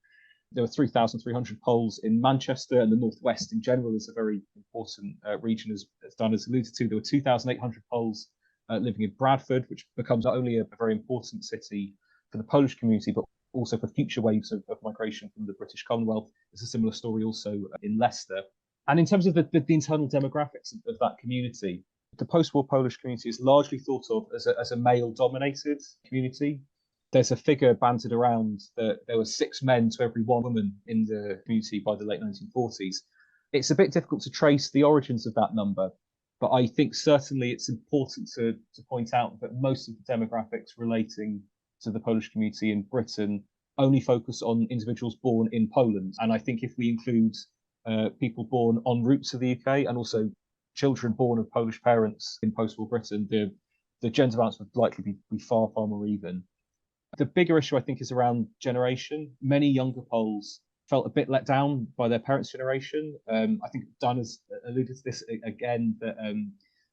There were 3,300 Poles in Manchester, and the Northwest in general is a very important region, as Diana's alluded to. There were 2,800 Poles living in Bradford, which becomes not only a very important city for the Polish community, but also for future waves of migration from the British Commonwealth. There's a similar story also in Leicester. And in terms of the internal demographics of that community, the post-war Polish community is largely thought of as a male-dominated community. There's a figure bandied around that there were 6 men to every 1 woman in the community by the late 1940s. It's a bit difficult to trace the origins of that number, but I think certainly it's important to point out that most of the demographics relating to the Polish community in Britain only focus on individuals born in Poland. And I think if we include people born en route to the UK and also children born of Polish parents in post-war Britain, the gender balance would likely be far, far more even. The bigger issue, I think, is around generation. Many younger Poles felt a bit let down by their parents' generation. I think Diana's alluded to this again, that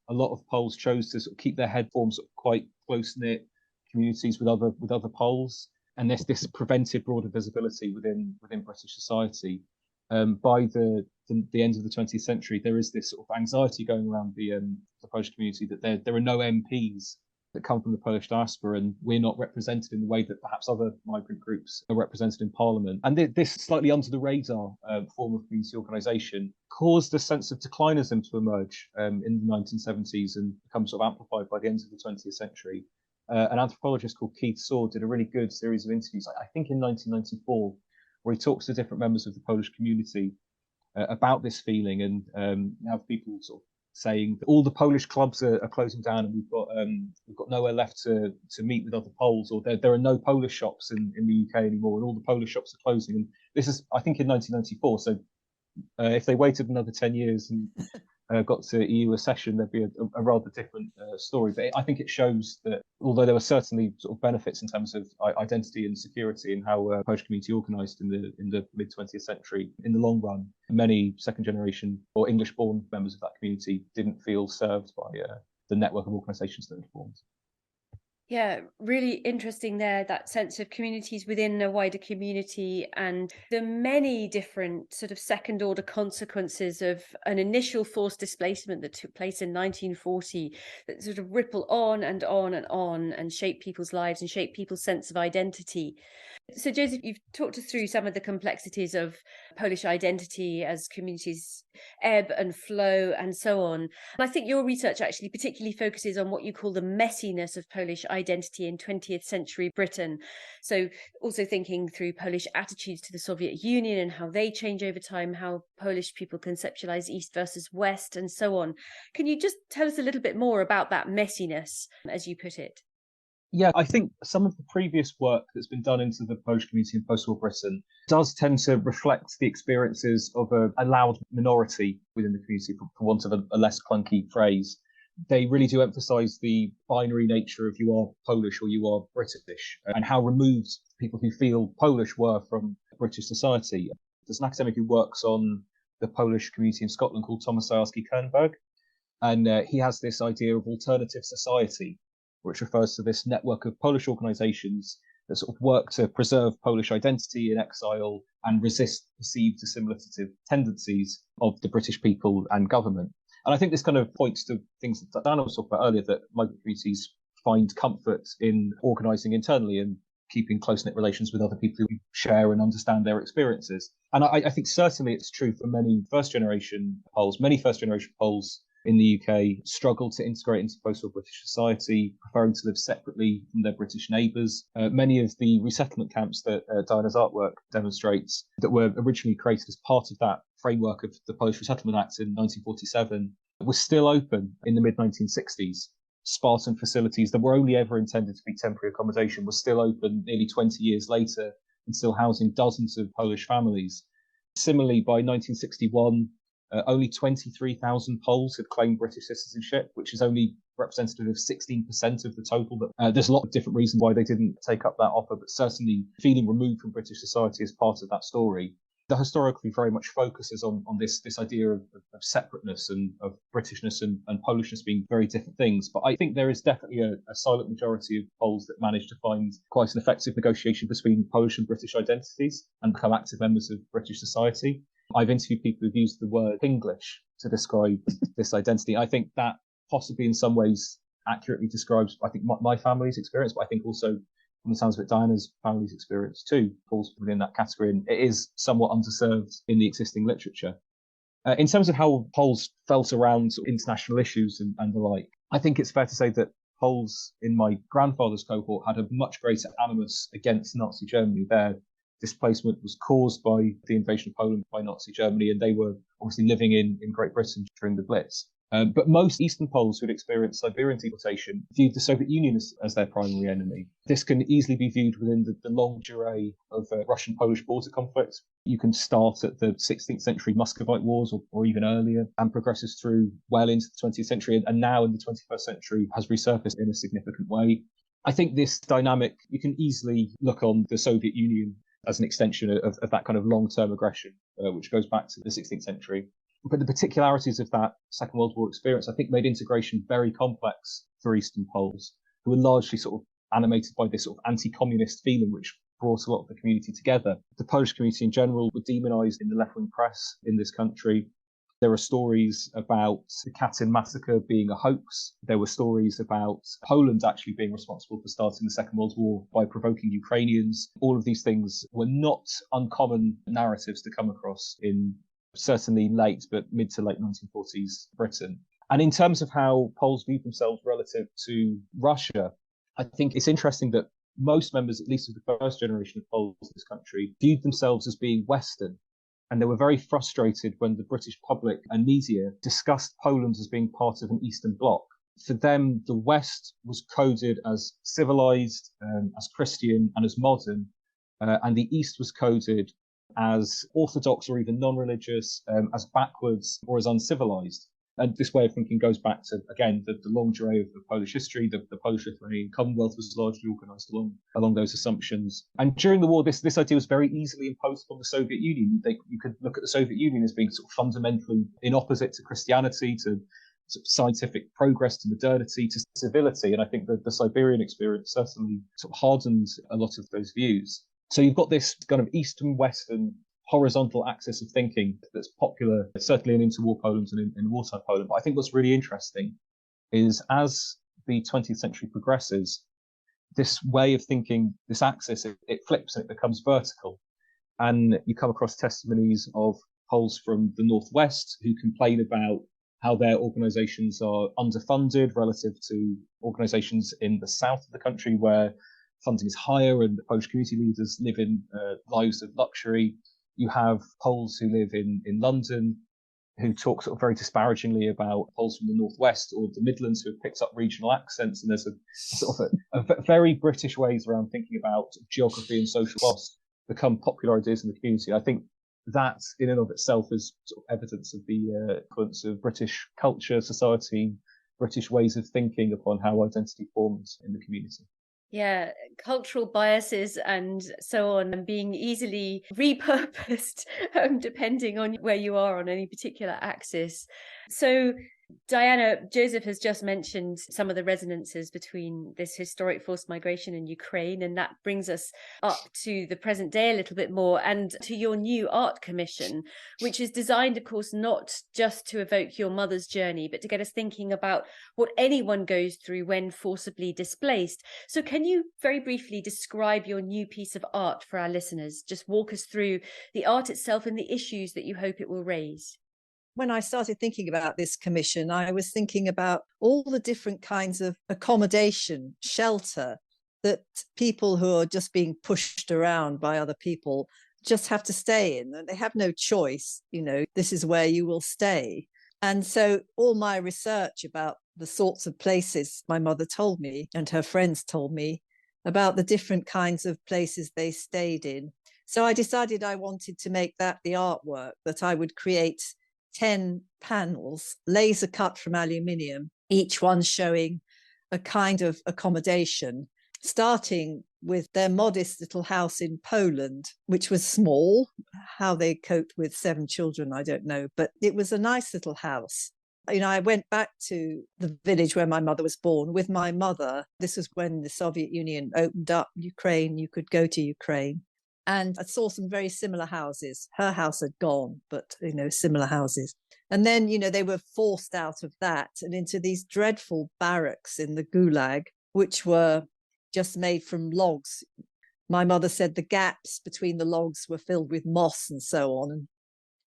a lot of Poles chose to sort of keep their head formed sort of quite close-knit communities with other Poles, and this prevented broader visibility within British society. By the end of the 20th century, there is this sort of anxiety going around the Polish community that there are no MPs that come from the Polish diaspora, and we're not represented in the way that perhaps other migrant groups are represented in Parliament. And this slightly under the radar form of community organisation caused a sense of declinism to emerge in the 1970s and become sort of amplified by the end of the 20th century. An anthropologist called Keith Sword did a really good series of interviews, I think in 1994, where he talks to different members of the Polish community about this feeling, and you have people sort of saying that all the Polish clubs are closing down, and we've got nowhere left to meet with other Poles, or there are no Polish shops in the UK anymore, and all the Polish shops are closing. And this is, I think, in 1994. So if they waited another 10 years and got to EU accession, there'd be a rather different story. But I think it shows that although there were certainly sort of benefits in terms of identity and security and how Polish community organised in the mid 20th century, in the long run, many second generation or English born members of that community didn't feel served by the network of organisations that had formed. Yeah, really interesting there, that sense of communities within a wider community and the many different sort of second order consequences of an initial forced displacement that took place in 1940 that sort of ripple on and on and on and shape people's lives and shape people's sense of identity. So, Joseph, you've talked us through some of the complexities of Polish identity as communities ebb and flow and so on. And I think your research actually particularly focuses on what you call the messiness of Polish identity in 20th century Britain. So also thinking through Polish attitudes to the Soviet Union and how they change over time, how Polish people conceptualize East versus West and so on. Can you just tell us a little bit more about that messiness, as you put it? Yeah, I think some of the previous work that's been done into the Polish community in post-war Britain does tend to reflect the experiences of a loud minority within the community, for want of a less clunky phrase. They really do emphasise the binary nature of you are Polish or you are British, and how removed people who feel Polish were from British society. There's an academic who works on the Polish community in Scotland called Thomas Sajalski-Kernberg, and he has this idea of alternative society, which refers to this network of Polish organisations that sort of work to preserve Polish identity in exile and resist perceived assimilative tendencies of the British people and government. And I think this kind of points to things that Diana was talking about earlier, that migrant communities find comfort in organising internally and keeping close-knit relations with other people who share and understand their experiences. And I think certainly it's true for many first-generation Poles. Many first-generation Poles in the UK struggle to integrate into post-war British society, preferring to live separately from their British neighbours. Many of the resettlement camps that Diana's artwork demonstrates, that were originally created as part of that framework of the Polish Resettlement Act in 1947, were still open in the mid-1960s. Spartan facilities that were only ever intended to be temporary accommodation were still open nearly 20 years later and still housing dozens of Polish families. Similarly, by 1961, only 23,000 Poles had claimed British citizenship, which is only representative of 16% of the total. But there's a lot of different reasons why they didn't take up that offer, but certainly feeling removed from British society is part of that story. The historically very much focuses on this idea of separateness and of Britishness and Polishness being very different things. But I think there is definitely a silent majority of Poles that manage to find quite an effective negotiation between Polish and British identities and become active members of British society. I've interviewed people who've used the word English to describe this identity. I think that possibly in some ways accurately describes, I think, my family's experience, but I think also, from the sounds of it, Diana's family's experience too falls within that category, and it is somewhat underserved in the existing literature. In terms of how Poles felt around international issues and the like, I think it's fair to say that Poles in my grandfather's cohort had a much greater animus against Nazi Germany. Their displacement was caused by the invasion of Poland by Nazi Germany, and they were obviously living in Great Britain during the Blitz. But most Eastern Poles who had experienced Siberian deportation viewed the Soviet Union as their primary enemy. This can easily be viewed within the long durée of Russian-Polish border conflict. You can start at the 16th century Muscovite Wars or even earlier, and progresses through well into the 20th century, and now in the 21st century has resurfaced in a significant way. I think this dynamic, you can easily look on the Soviet Union as an extension of that kind of long-term aggression, which goes back to the 16th century. But the particularities of that Second World War experience, I think, made integration very complex for Eastern Poles, who were largely sort of animated by this sort of anti-communist feeling, which brought a lot of the community together. The Polish community in general were demonised in the left-wing press in this country. There are stories about the Katyn massacre being a hoax. There were stories about Poland actually being responsible for starting the Second World War by provoking Ukrainians. All of these things were not uncommon narratives to come across in certainly late, but mid to late 1940s Britain. And in terms of how Poles viewed themselves relative to Russia, I think it's interesting that most members, at least of the first generation of Poles in this country, viewed themselves as being Western. And they were very frustrated when the British public and media discussed Poland as being part of an Eastern Bloc. For them, the West was coded as civilized, as Christian, and as modern, and the East was coded as orthodox or even non-religious, as backwards or as uncivilized. And this way of thinking goes back to, again, the longue durée of the Polish history. The Polish-Lithuanian Commonwealth was largely organised along those assumptions. And during the war, this idea was very easily imposed on the Soviet Union. You could look at the Soviet Union as being sort of fundamentally in opposite to Christianity, to sort of scientific progress, to modernity, to civility. And I think that the Siberian experience certainly sort of hardened a lot of those views. So you've got this kind of Eastern-Western horizontal axis of thinking that's popular, certainly in interwar Poland and in wartime Poland. But I think what's really interesting is as the 20th century progresses, this way of thinking, this axis, it flips and it becomes vertical. And you come across testimonies of Poles from the Northwest who complain about how their organizations are underfunded relative to organizations in the south of the country where funding is higher and the Polish community leaders live in lives of luxury. You have Poles who live in London who talk sort of very disparagingly about Poles from the Northwest or the Midlands who have picked up regional accents. And there's a sort of a very British ways around thinking about geography and social class become popular ideas in the community. I think that in and of itself is sort of evidence of the influence of British culture, society, British ways of thinking upon how identity forms in the community. Yeah, cultural biases and so on, and being easily repurposed depending on where you are on any particular axis. So, Diana, Josef has just mentioned some of the resonances between this historic forced migration in Ukraine, and that brings us up to the present day a little bit more and to your new art commission, which is designed, of course, not just to evoke your mother's journey, but to get us thinking about what anyone goes through when forcibly displaced. So can you very briefly describe your new piece of art for our listeners? Just walk us through the art itself and the issues that you hope it will raise. When I started thinking about this commission, I was thinking about all the different kinds of accommodation, shelter that people who are just being pushed around by other people just have to stay in. They have no choice. This is where you will stay. And so all my research about the sorts of places my mother told me and her friends told me about the different kinds of places they stayed in. So I decided I wanted to make that the artwork, that I would create 10 panels, laser cut from aluminium, each one showing a kind of accommodation, starting with their modest little house in Poland, which was small. How they coped with 7 children, I don't know, but it was a nice little house. I went back to the village where my mother was born with my mother. This was when the Soviet Union opened up Ukraine. You could go to Ukraine. And I saw some very similar houses. Her house had gone, but, similar houses. And then, they were forced out of that and into these dreadful barracks in the Gulag, which were just made from logs. My mother said the gaps between the logs were filled with moss and so on. And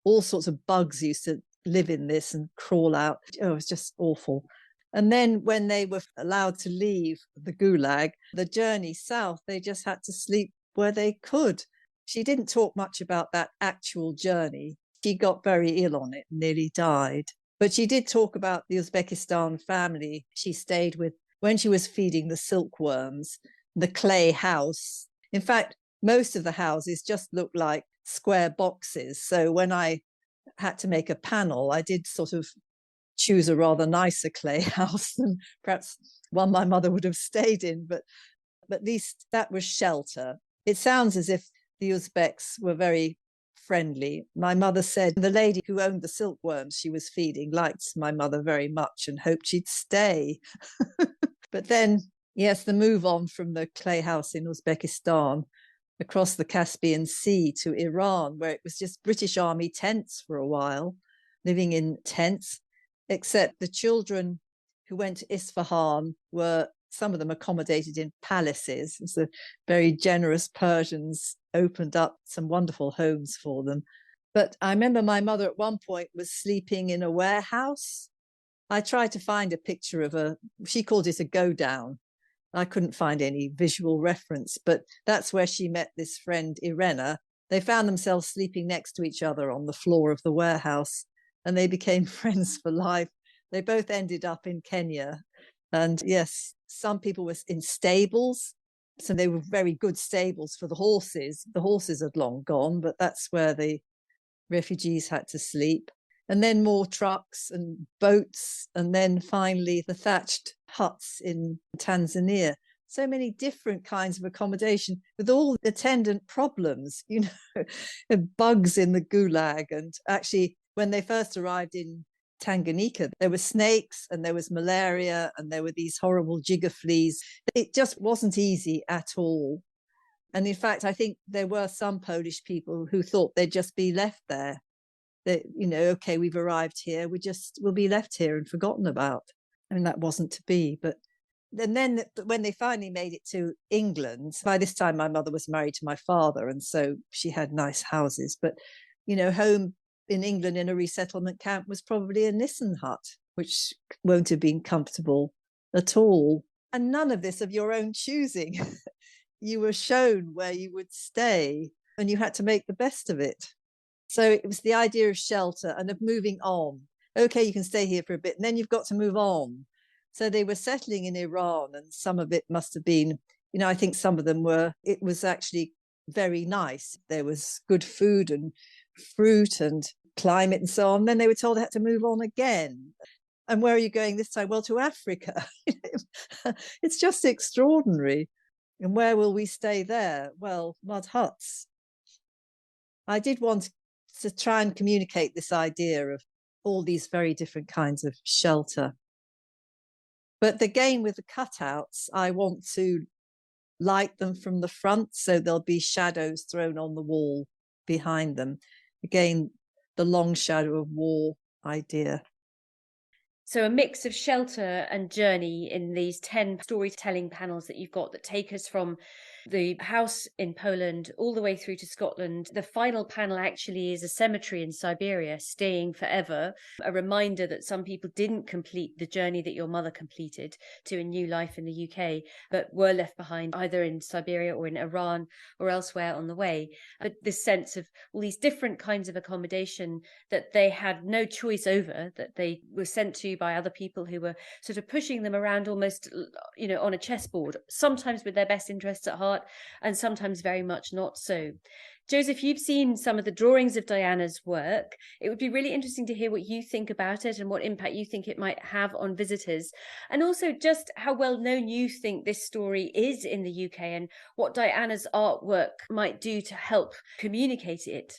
all sorts of bugs used to live in this and crawl out. Oh, it was just awful. And then when they were allowed to leave the Gulag, the journey south, they just had to sleep where they could. She didn't talk much about that actual journey. She got very ill on it, nearly died. But she did talk about the Uzbekistan family she stayed with when she was feeding the silkworms, the clay house. In fact, most of the houses just looked like square boxes. So when I had to make a panel, I did sort of choose a rather nicer clay house than perhaps one my mother would have stayed in. But at least that was shelter. It sounds as if the Uzbeks were very friendly. My mother said the lady who owned the silkworms she was feeding liked my mother very much and hoped she'd stay. But then, yes, the move on from the clay house in Uzbekistan across the Caspian Sea to Iran, where it was just British Army tents for a while, living in tents, except the children who went to Isfahan were, some of them accommodated in palaces. The very generous Persians opened up some wonderful homes for them. But I remember my mother at one point was sleeping in a warehouse. I tried to find a picture of she called it a go down. I couldn't find any visual reference, but that's where she met this friend, Irena. They found themselves sleeping next to each other on the floor of the warehouse, and they became friends for life. They both ended up in Kenya. And yes, some people were in stables. So they were very good stables for the horses. The horses had long gone, but that's where the refugees had to sleep. And then more trucks and boats, and then finally the thatched huts in Tanzania. So many different kinds of accommodation with all attendant problems, bugs in the gulag. And actually, when they first arrived in Tanganyika, there were snakes and there was malaria and there were these horrible jigger fleas. It just wasn't easy at all. And in fact, I think there were some Polish people who thought they'd just be left there. That, okay, we've arrived here, we'll be left here and forgotten about. I mean, that wasn't to be. And then when they finally made it to England, by this time my mother was married to my father, and so she had nice houses. But, home in England in a resettlement camp was probably a Nissen hut, which won't have been comfortable at all. And none of this of your own choosing. You were shown where you would stay, and you had to make the best of it. So it was the idea of shelter and of moving on. Okay, you can stay here for a bit, and then you've got to move on. So they were settling in Iran, and some of it must have been, I think some of them it was actually very nice. There was good food and fruit and climate and so on. Then they were told they had to move on again. And where are you going this time? Well, to Africa. It's just extraordinary. And where will we stay there? Well, mud huts. I did want to try and communicate this idea of all these very different kinds of shelter. But again, with the cutouts, I want to light them from the front, so there'll be shadows thrown on the wall behind them. Again, the long shadow of war idea. So a mix of shelter and journey in these 10 storytelling panels that you've got that take us from the house in Poland all the way through to Scotland. The final panel actually is a cemetery in Siberia, staying forever, a reminder that some people didn't complete the journey that your mother completed to a new life in the UK, but were left behind either in Siberia or in Iran or elsewhere on the way. But this sense of all these different kinds of accommodation that they had no choice over, that they were sent to by other people who were sort of pushing them around almost, on a chessboard, sometimes with their best interests at heart and sometimes very much not so. Josef, you've seen some of the drawings of Diana's work. It would be really interesting to hear what you think about it and what impact you think it might have on visitors, and also just how well known you think this story is in the UK and what Diana's artwork might do to help communicate it.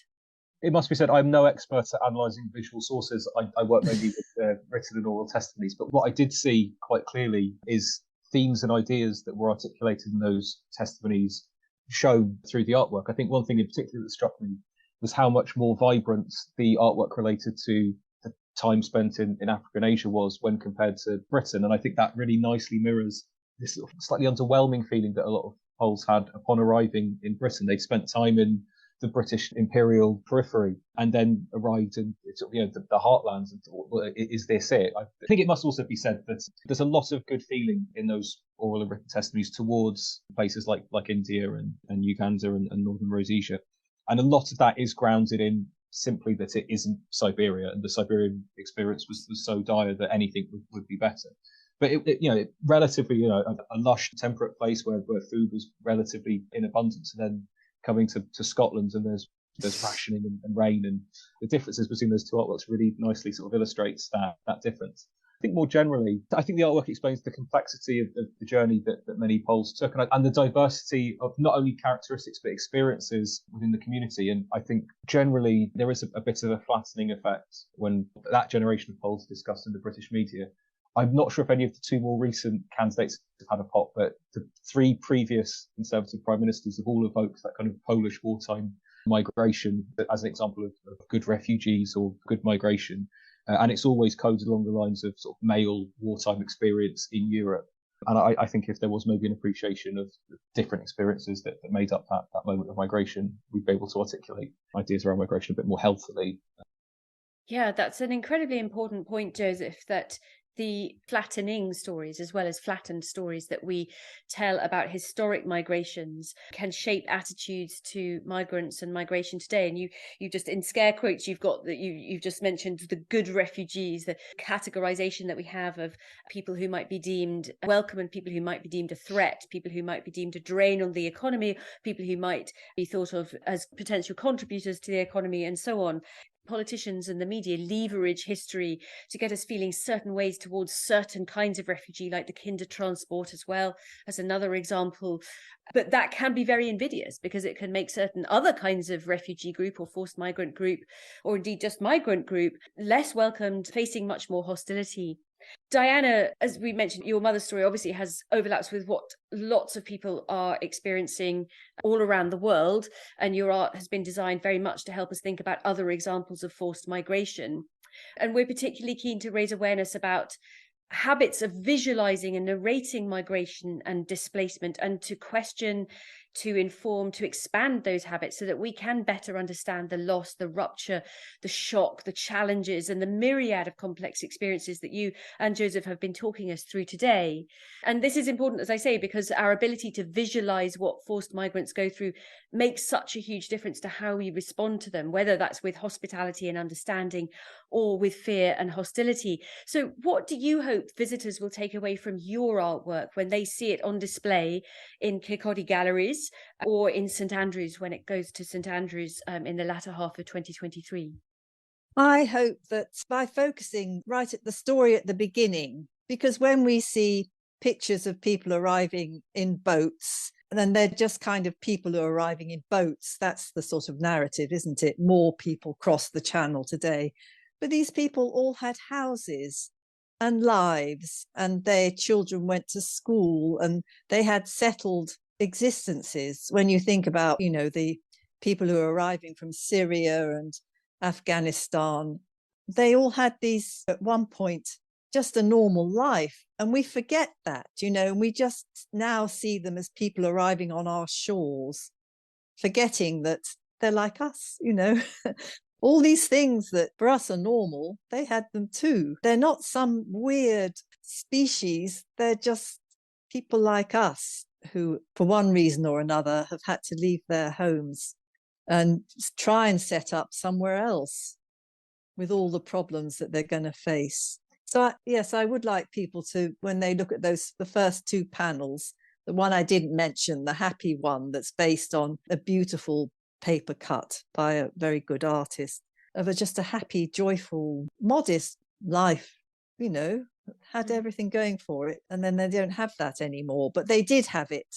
It must be said, I'm no expert at analysing visual sources. I work mainly with written and oral testimonies. But what I did see quite clearly is themes and ideas that were articulated in those testimonies shown through the artwork. I think one thing in particular that struck me was how much more vibrant the artwork related to the time spent in Africa and Asia was when compared to Britain. And I think that really nicely mirrors this sort of slightly underwhelming feeling that a lot of Poles had upon arriving in Britain. They'd spent time in the British imperial periphery and then arrived in the heartlands and thought, well, is this it? I think it must also be said that there's a lot of good feeling in those oral and written testimonies towards places like India and Uganda and northern Rhodesia. And a lot of that is grounded in simply that it isn't Siberia, and the Siberian experience was so dire that anything would be better. But it relatively, a lush, temperate place where food was relatively in abundance, and then coming to Scotland and there's rationing and rain, and the differences between those two artworks really nicely sort of illustrates that difference. I think more generally, I think the artwork explains the complexity of the journey that many Poles took and the diversity of not only characteristics but experiences within the community. And I think generally there is a bit of a flattening effect when that generation of Poles are discussed in the British media. I'm not sure if any of the two more recent candidates have had a pop, but the three previous Conservative prime ministers have all evoked that kind of Polish wartime migration as an example of good refugees or good migration. And it's always coded along the lines of sort of male wartime experience in Europe. And I think if there was maybe an appreciation of different experiences that made up that moment of migration, we'd be able to articulate ideas around migration a bit more healthily. Yeah, that's an incredibly important point, Joseph, that the flattening stories as well as flattened stories that we tell about historic migrations can shape attitudes to migrants and migration today. And you just, in scare quotes, you've got that you've just mentioned the good refugees, the categorization that we have of people who might be deemed welcome and people who might be deemed a threat, people who might be deemed a drain on the economy, people who might be thought of as potential contributors to the economy, and so on. Politicians and the media leverage history to get us feeling certain ways towards certain kinds of refugee, like the kinder transport as well as another example. But that can be very invidious because it can make certain other kinds of refugee group or forced migrant group, or indeed just migrant group, less welcomed, facing much more hostility. Diana, as we mentioned, your mother's story obviously has overlaps with what lots of people are experiencing all around the world, and your art has been designed very much to help us think about other examples of forced migration. And we're particularly keen to raise awareness about habits of visualizing and narrating migration and displacement, and to question, to inform, to expand those habits so that we can better understand the loss, the rupture, the shock, the challenges, and the myriad of complex experiences that you and Joseph have been talking us through today. And this is important, as I say, because our ability to visualize what forced migrants go through makes such a huge difference to how we respond to them, whether that's with hospitality and understanding or with fear and hostility. So what do you hope visitors will take away from your artwork when they see it on display in Kirkcaldy galleries or in St Andrews when it goes to St Andrews in the latter half of 2023? I hope that by focusing right at the story at the beginning, because when we see pictures of people arriving in boats, and then they're just kind of people who are arriving in boats, that's the sort of narrative, isn't it? More people cross the channel today. But these people all had houses and lives, and their children went to school, and they had settled existences. When you think about, the people who are arriving from Syria and Afghanistan, they all had these, at one point, just a normal life. And we forget that, and we just now see them as people arriving on our shores, forgetting that they're like us, all these things that for us are normal, they had them too. They're not some weird species. They're just people like us who, for one reason or another, have had to leave their homes and try and set up somewhere else with all the problems that they're going to face. So, yes, I would like people to, when they look at the first two panels, the one I didn't mention, the happy one that's based on a beautiful paper cut by a very good artist, of just a happy, joyful, modest life, had everything going for it. And then they don't have that anymore, but they did have it.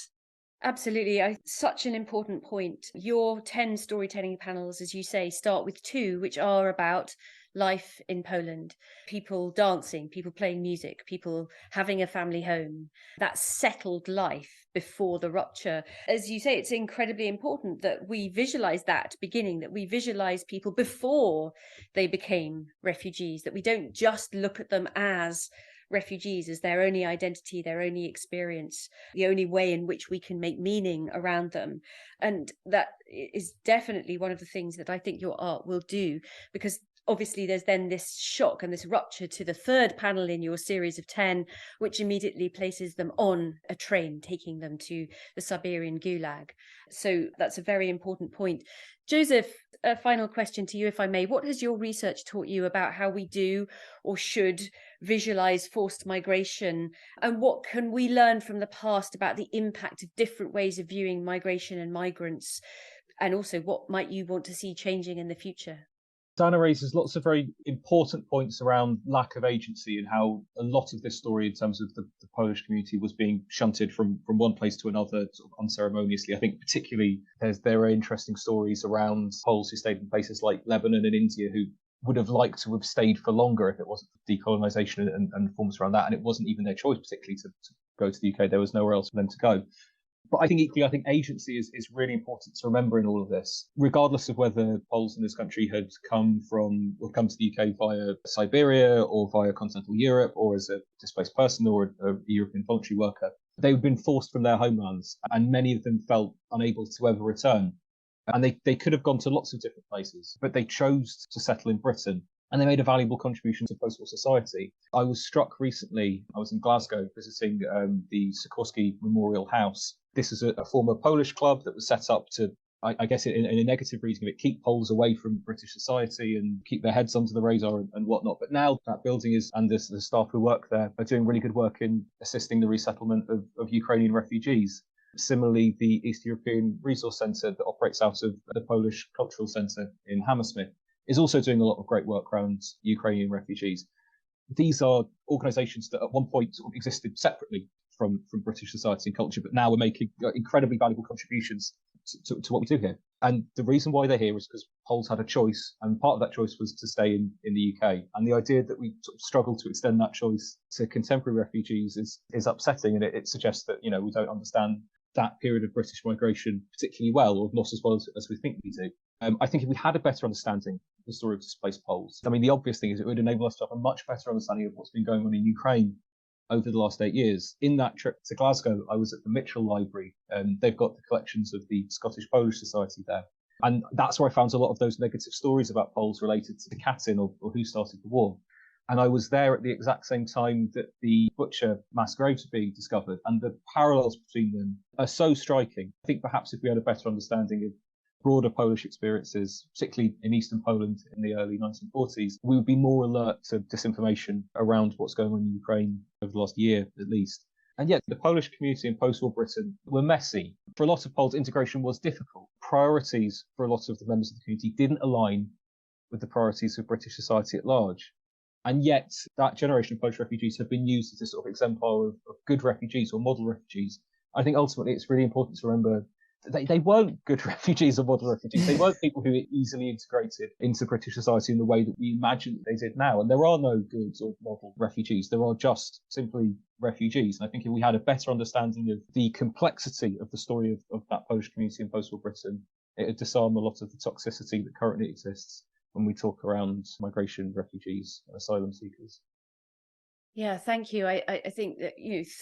Absolutely. Such an important point. Your 10 storytelling panels, as you say, start with 2, which are about life in Poland, people dancing, people playing music, people having a family home, that settled life before the rupture. As you say, it's incredibly important that we visualize that beginning, that we visualize people before they became refugees, that we don't just look at them as refugees as their only identity, their only experience, the only way in which we can make meaning around them. And that is definitely one of the things that I think your art will do, because obviously there's then this shock and this rupture to the third panel in your series of 10, which immediately places them on a train, taking them to the Siberian Gulag. So that's a very important point. Joseph, a final question to you, if I may. What has your research taught you about how we do or should visualize forced migration? And what can we learn from the past about the impact of different ways of viewing migration and migrants? And also, what might you want to see changing in the future? Diana raises lots of very important points around lack of agency and how a lot of this story in terms of the Polish community was being shunted from one place to another sort of unceremoniously. I think particularly there are interesting stories around Poles who stayed in places like Lebanon and India who would have liked to have stayed for longer if it wasn't for decolonisation and reforms around that. And it wasn't even their choice particularly to go to the UK. There was nowhere else for them to go. But I think equally, I think agency is really important to remember in all of this, regardless of whether Poles in this country had come to the UK via Siberia or via continental Europe or as a displaced person or a European voluntary worker. They've been forced from their homelands, and many of them felt unable to ever return. And they could have gone to lots of different places, but they chose to settle in Britain. And they made a valuable contribution to post-war society. I was struck recently, I was in Glasgow visiting the Sikorsky Memorial House. This is a former Polish club that was set up to, I guess in a negative reading of it, keep Poles away from British society and keep their heads under the radar and whatnot. But now that building and the staff who work there are doing really good work in assisting the resettlement of Ukrainian refugees. Similarly, the East European Resource Centre that operates out of the Polish Cultural Centre in Hammersmith is also doing a lot of great work around Ukrainian refugees. These are organisations that at one point sort of existed separately from British society and culture, but now are making incredibly valuable contributions to what we do here. And the reason why they're here is because Poles had a choice, and part of that choice was to stay in the UK. And the idea that we sort of struggle to extend that choice to contemporary refugees is upsetting, and it suggests that, we don't understand that period of British migration particularly well, or not as well as we think we do. I think if we had a better understanding of the story of displaced Poles, the obvious thing is it would enable us to have a much better understanding of what's been going on in Ukraine over the last 8 years. In that trip to Glasgow, I was at the Mitchell Library, and they've got the collections of the Scottish-Polish Society there. And that's where I found a lot of those negative stories about Poles related to the Katyn or who started the war. And I was there at the exact same time that the Butcher mass graves were being discovered, and the parallels between them are so striking. I think perhaps if we had a better understanding of broader Polish experiences, particularly in Eastern Poland in the early 1940s, we would be more alert to disinformation around what's going on in Ukraine over the last year, at least. And yet, the Polish community in post-war Britain were messy. For a lot of Poles, integration was difficult. Priorities for a lot of the members of the community didn't align with the priorities of British society at large. And yet, that generation of Polish refugees have been used as a sort of exemplar of good refugees or model refugees. I think ultimately it's really important to remember they weren't good refugees or model refugees. They weren't people who were easily integrated into British society in the way that we imagine they did now. And there are no good or model refugees. There are just simply refugees. And I think if we had a better understanding of the complexity of the story of that Polish community in post-war Britain, it would disarm a lot of the toxicity that currently exists when we talk around migration, refugees, and asylum seekers. Yeah, thank you. I think that,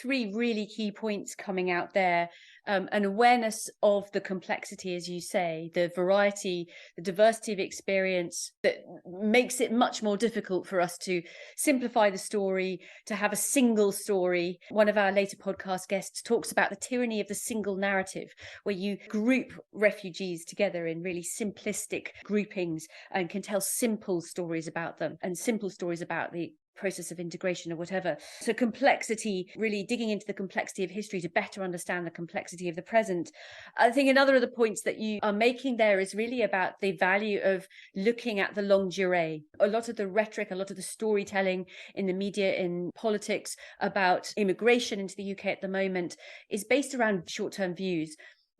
three really key points coming out there. An awareness of the complexity, as you say, the variety, the diversity of experience that makes it much more difficult for us to simplify the story, to have a single story. One of our later podcast guests talks about the tyranny of the single narrative, where you group refugees together in really simplistic groupings and can tell simple stories about them and simple stories about the process of integration or whatever. So complexity, really digging into the complexity of history to better understand the complexity of the present. I think another of the points that you are making there is really about the value of looking at the longue durée. A lot of the rhetoric, a lot of the storytelling in the media, in politics about immigration into the UK at the moment is based around short-term views.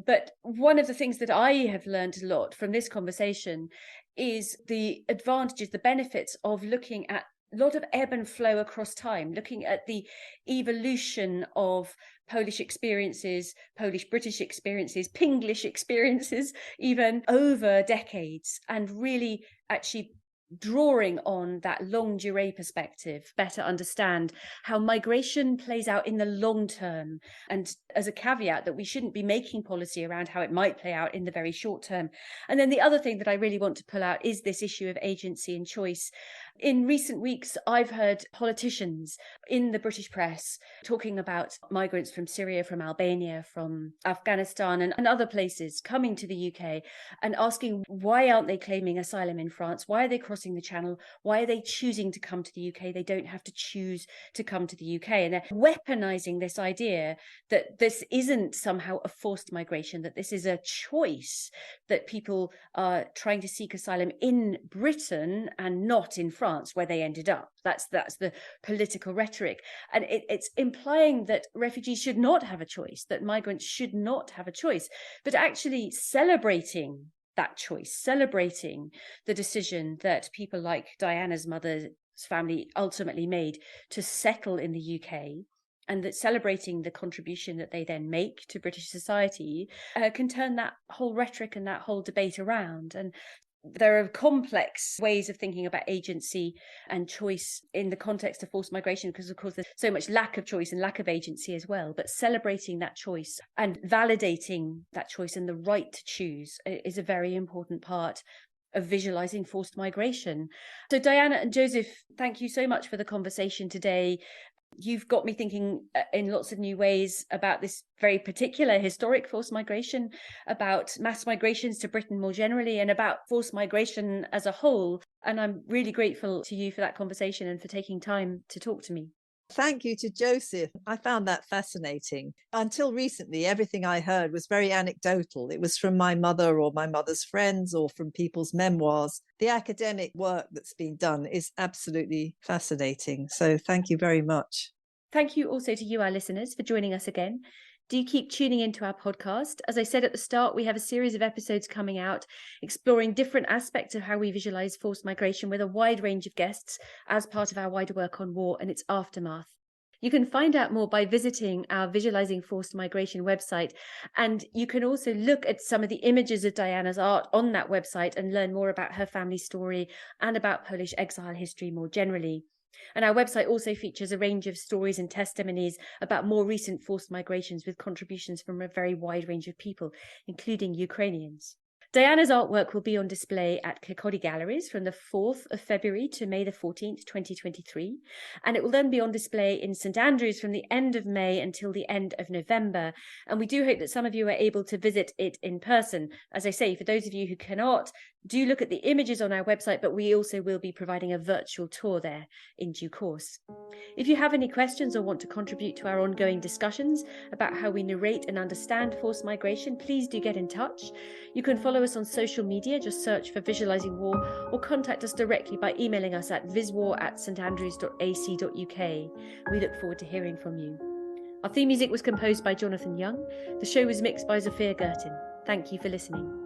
But one of the things that I have learned a lot from this conversation is the advantages, the benefits of looking at a lot of ebb and flow across time, looking at the evolution of Polish experiences, Polish-British experiences, Pinglish experiences, even over decades, and really actually drawing on that longue durée perspective, better understand how migration plays out in the long term. And as a caveat, that we shouldn't be making policy around how it might play out in the very short term. And then the other thing that I really want to pull out is this issue of agency and choice. In recent weeks, I've heard politicians in the British press talking about migrants from Syria, from Albania, from Afghanistan and other places coming to the UK and asking, why aren't they claiming asylum in France? Why are they crossing the Channel? Why are they choosing to come to the UK? They don't have to choose to come to the UK. And they're weaponizing this idea that this isn't somehow a forced migration, that this is a choice, that people are trying to seek asylum in Britain and not in France, where they ended up. That's the political rhetoric. And it's implying that refugees should not have a choice, that migrants should not have a choice, but actually celebrating that choice, celebrating the decision that people like Diana's mother's family ultimately made to settle in the UK and that celebrating the contribution that they then make to British society can turn that whole rhetoric and that whole debate around. And there are complex ways of thinking about agency and choice in the context of forced migration, because of course there's so much lack of choice and lack of agency as well. But celebrating that choice and validating that choice and the right to choose is a very important part of visualizing forced migration. So Diana and Josef, thank you so much for the conversation today. You've got me thinking in lots of new ways about this very particular historic forced migration, about mass migrations to Britain more generally, and about forced migration as a whole. And I'm really grateful to you for that conversation and for taking time to talk to me. Thank you to Josef. I found that fascinating. Until recently, everything I heard was very anecdotal. It was from my mother or my mother's friends or from people's memoirs. The academic work that's been done is absolutely fascinating. So thank you very much. Thank you also to you, our listeners, for joining us again. Do keep tuning into our podcast. As I said at the start, we have a series of episodes coming out exploring different aspects of how we visualize forced migration with a wide range of guests as part of our wider work on war and its aftermath. You can find out more by visiting our Visualising Forced Migration website, and you can also look at some of the images of Diana's art on that website and learn more about her family story and about Polish exile history more generally. And our website also features a range of stories and testimonies about more recent forced migrations with contributions from a very wide range of people, including Ukrainians. Diana's artwork will be on display at Kirkcaldy Galleries from the 4th of February to May the 14th, 2023. And it will then be on display in St Andrews from the end of May until the end of November. And we do hope that some of you are able to visit it in person. As I say, for those of you who cannot, do look at the images on our website, but we also will be providing a virtual tour there in due course. If you have any questions or want to contribute to our ongoing discussions about how we narrate and understand forced migration, please do get in touch. You can follow us on social media, just search for Visualising War, or contact us directly by emailing us at viswar@standrews.ac.uk. We look forward to hearing from you. Our theme music was composed by Jonathan Young. The show was mixed by Zafir Gertin. Thank you for listening.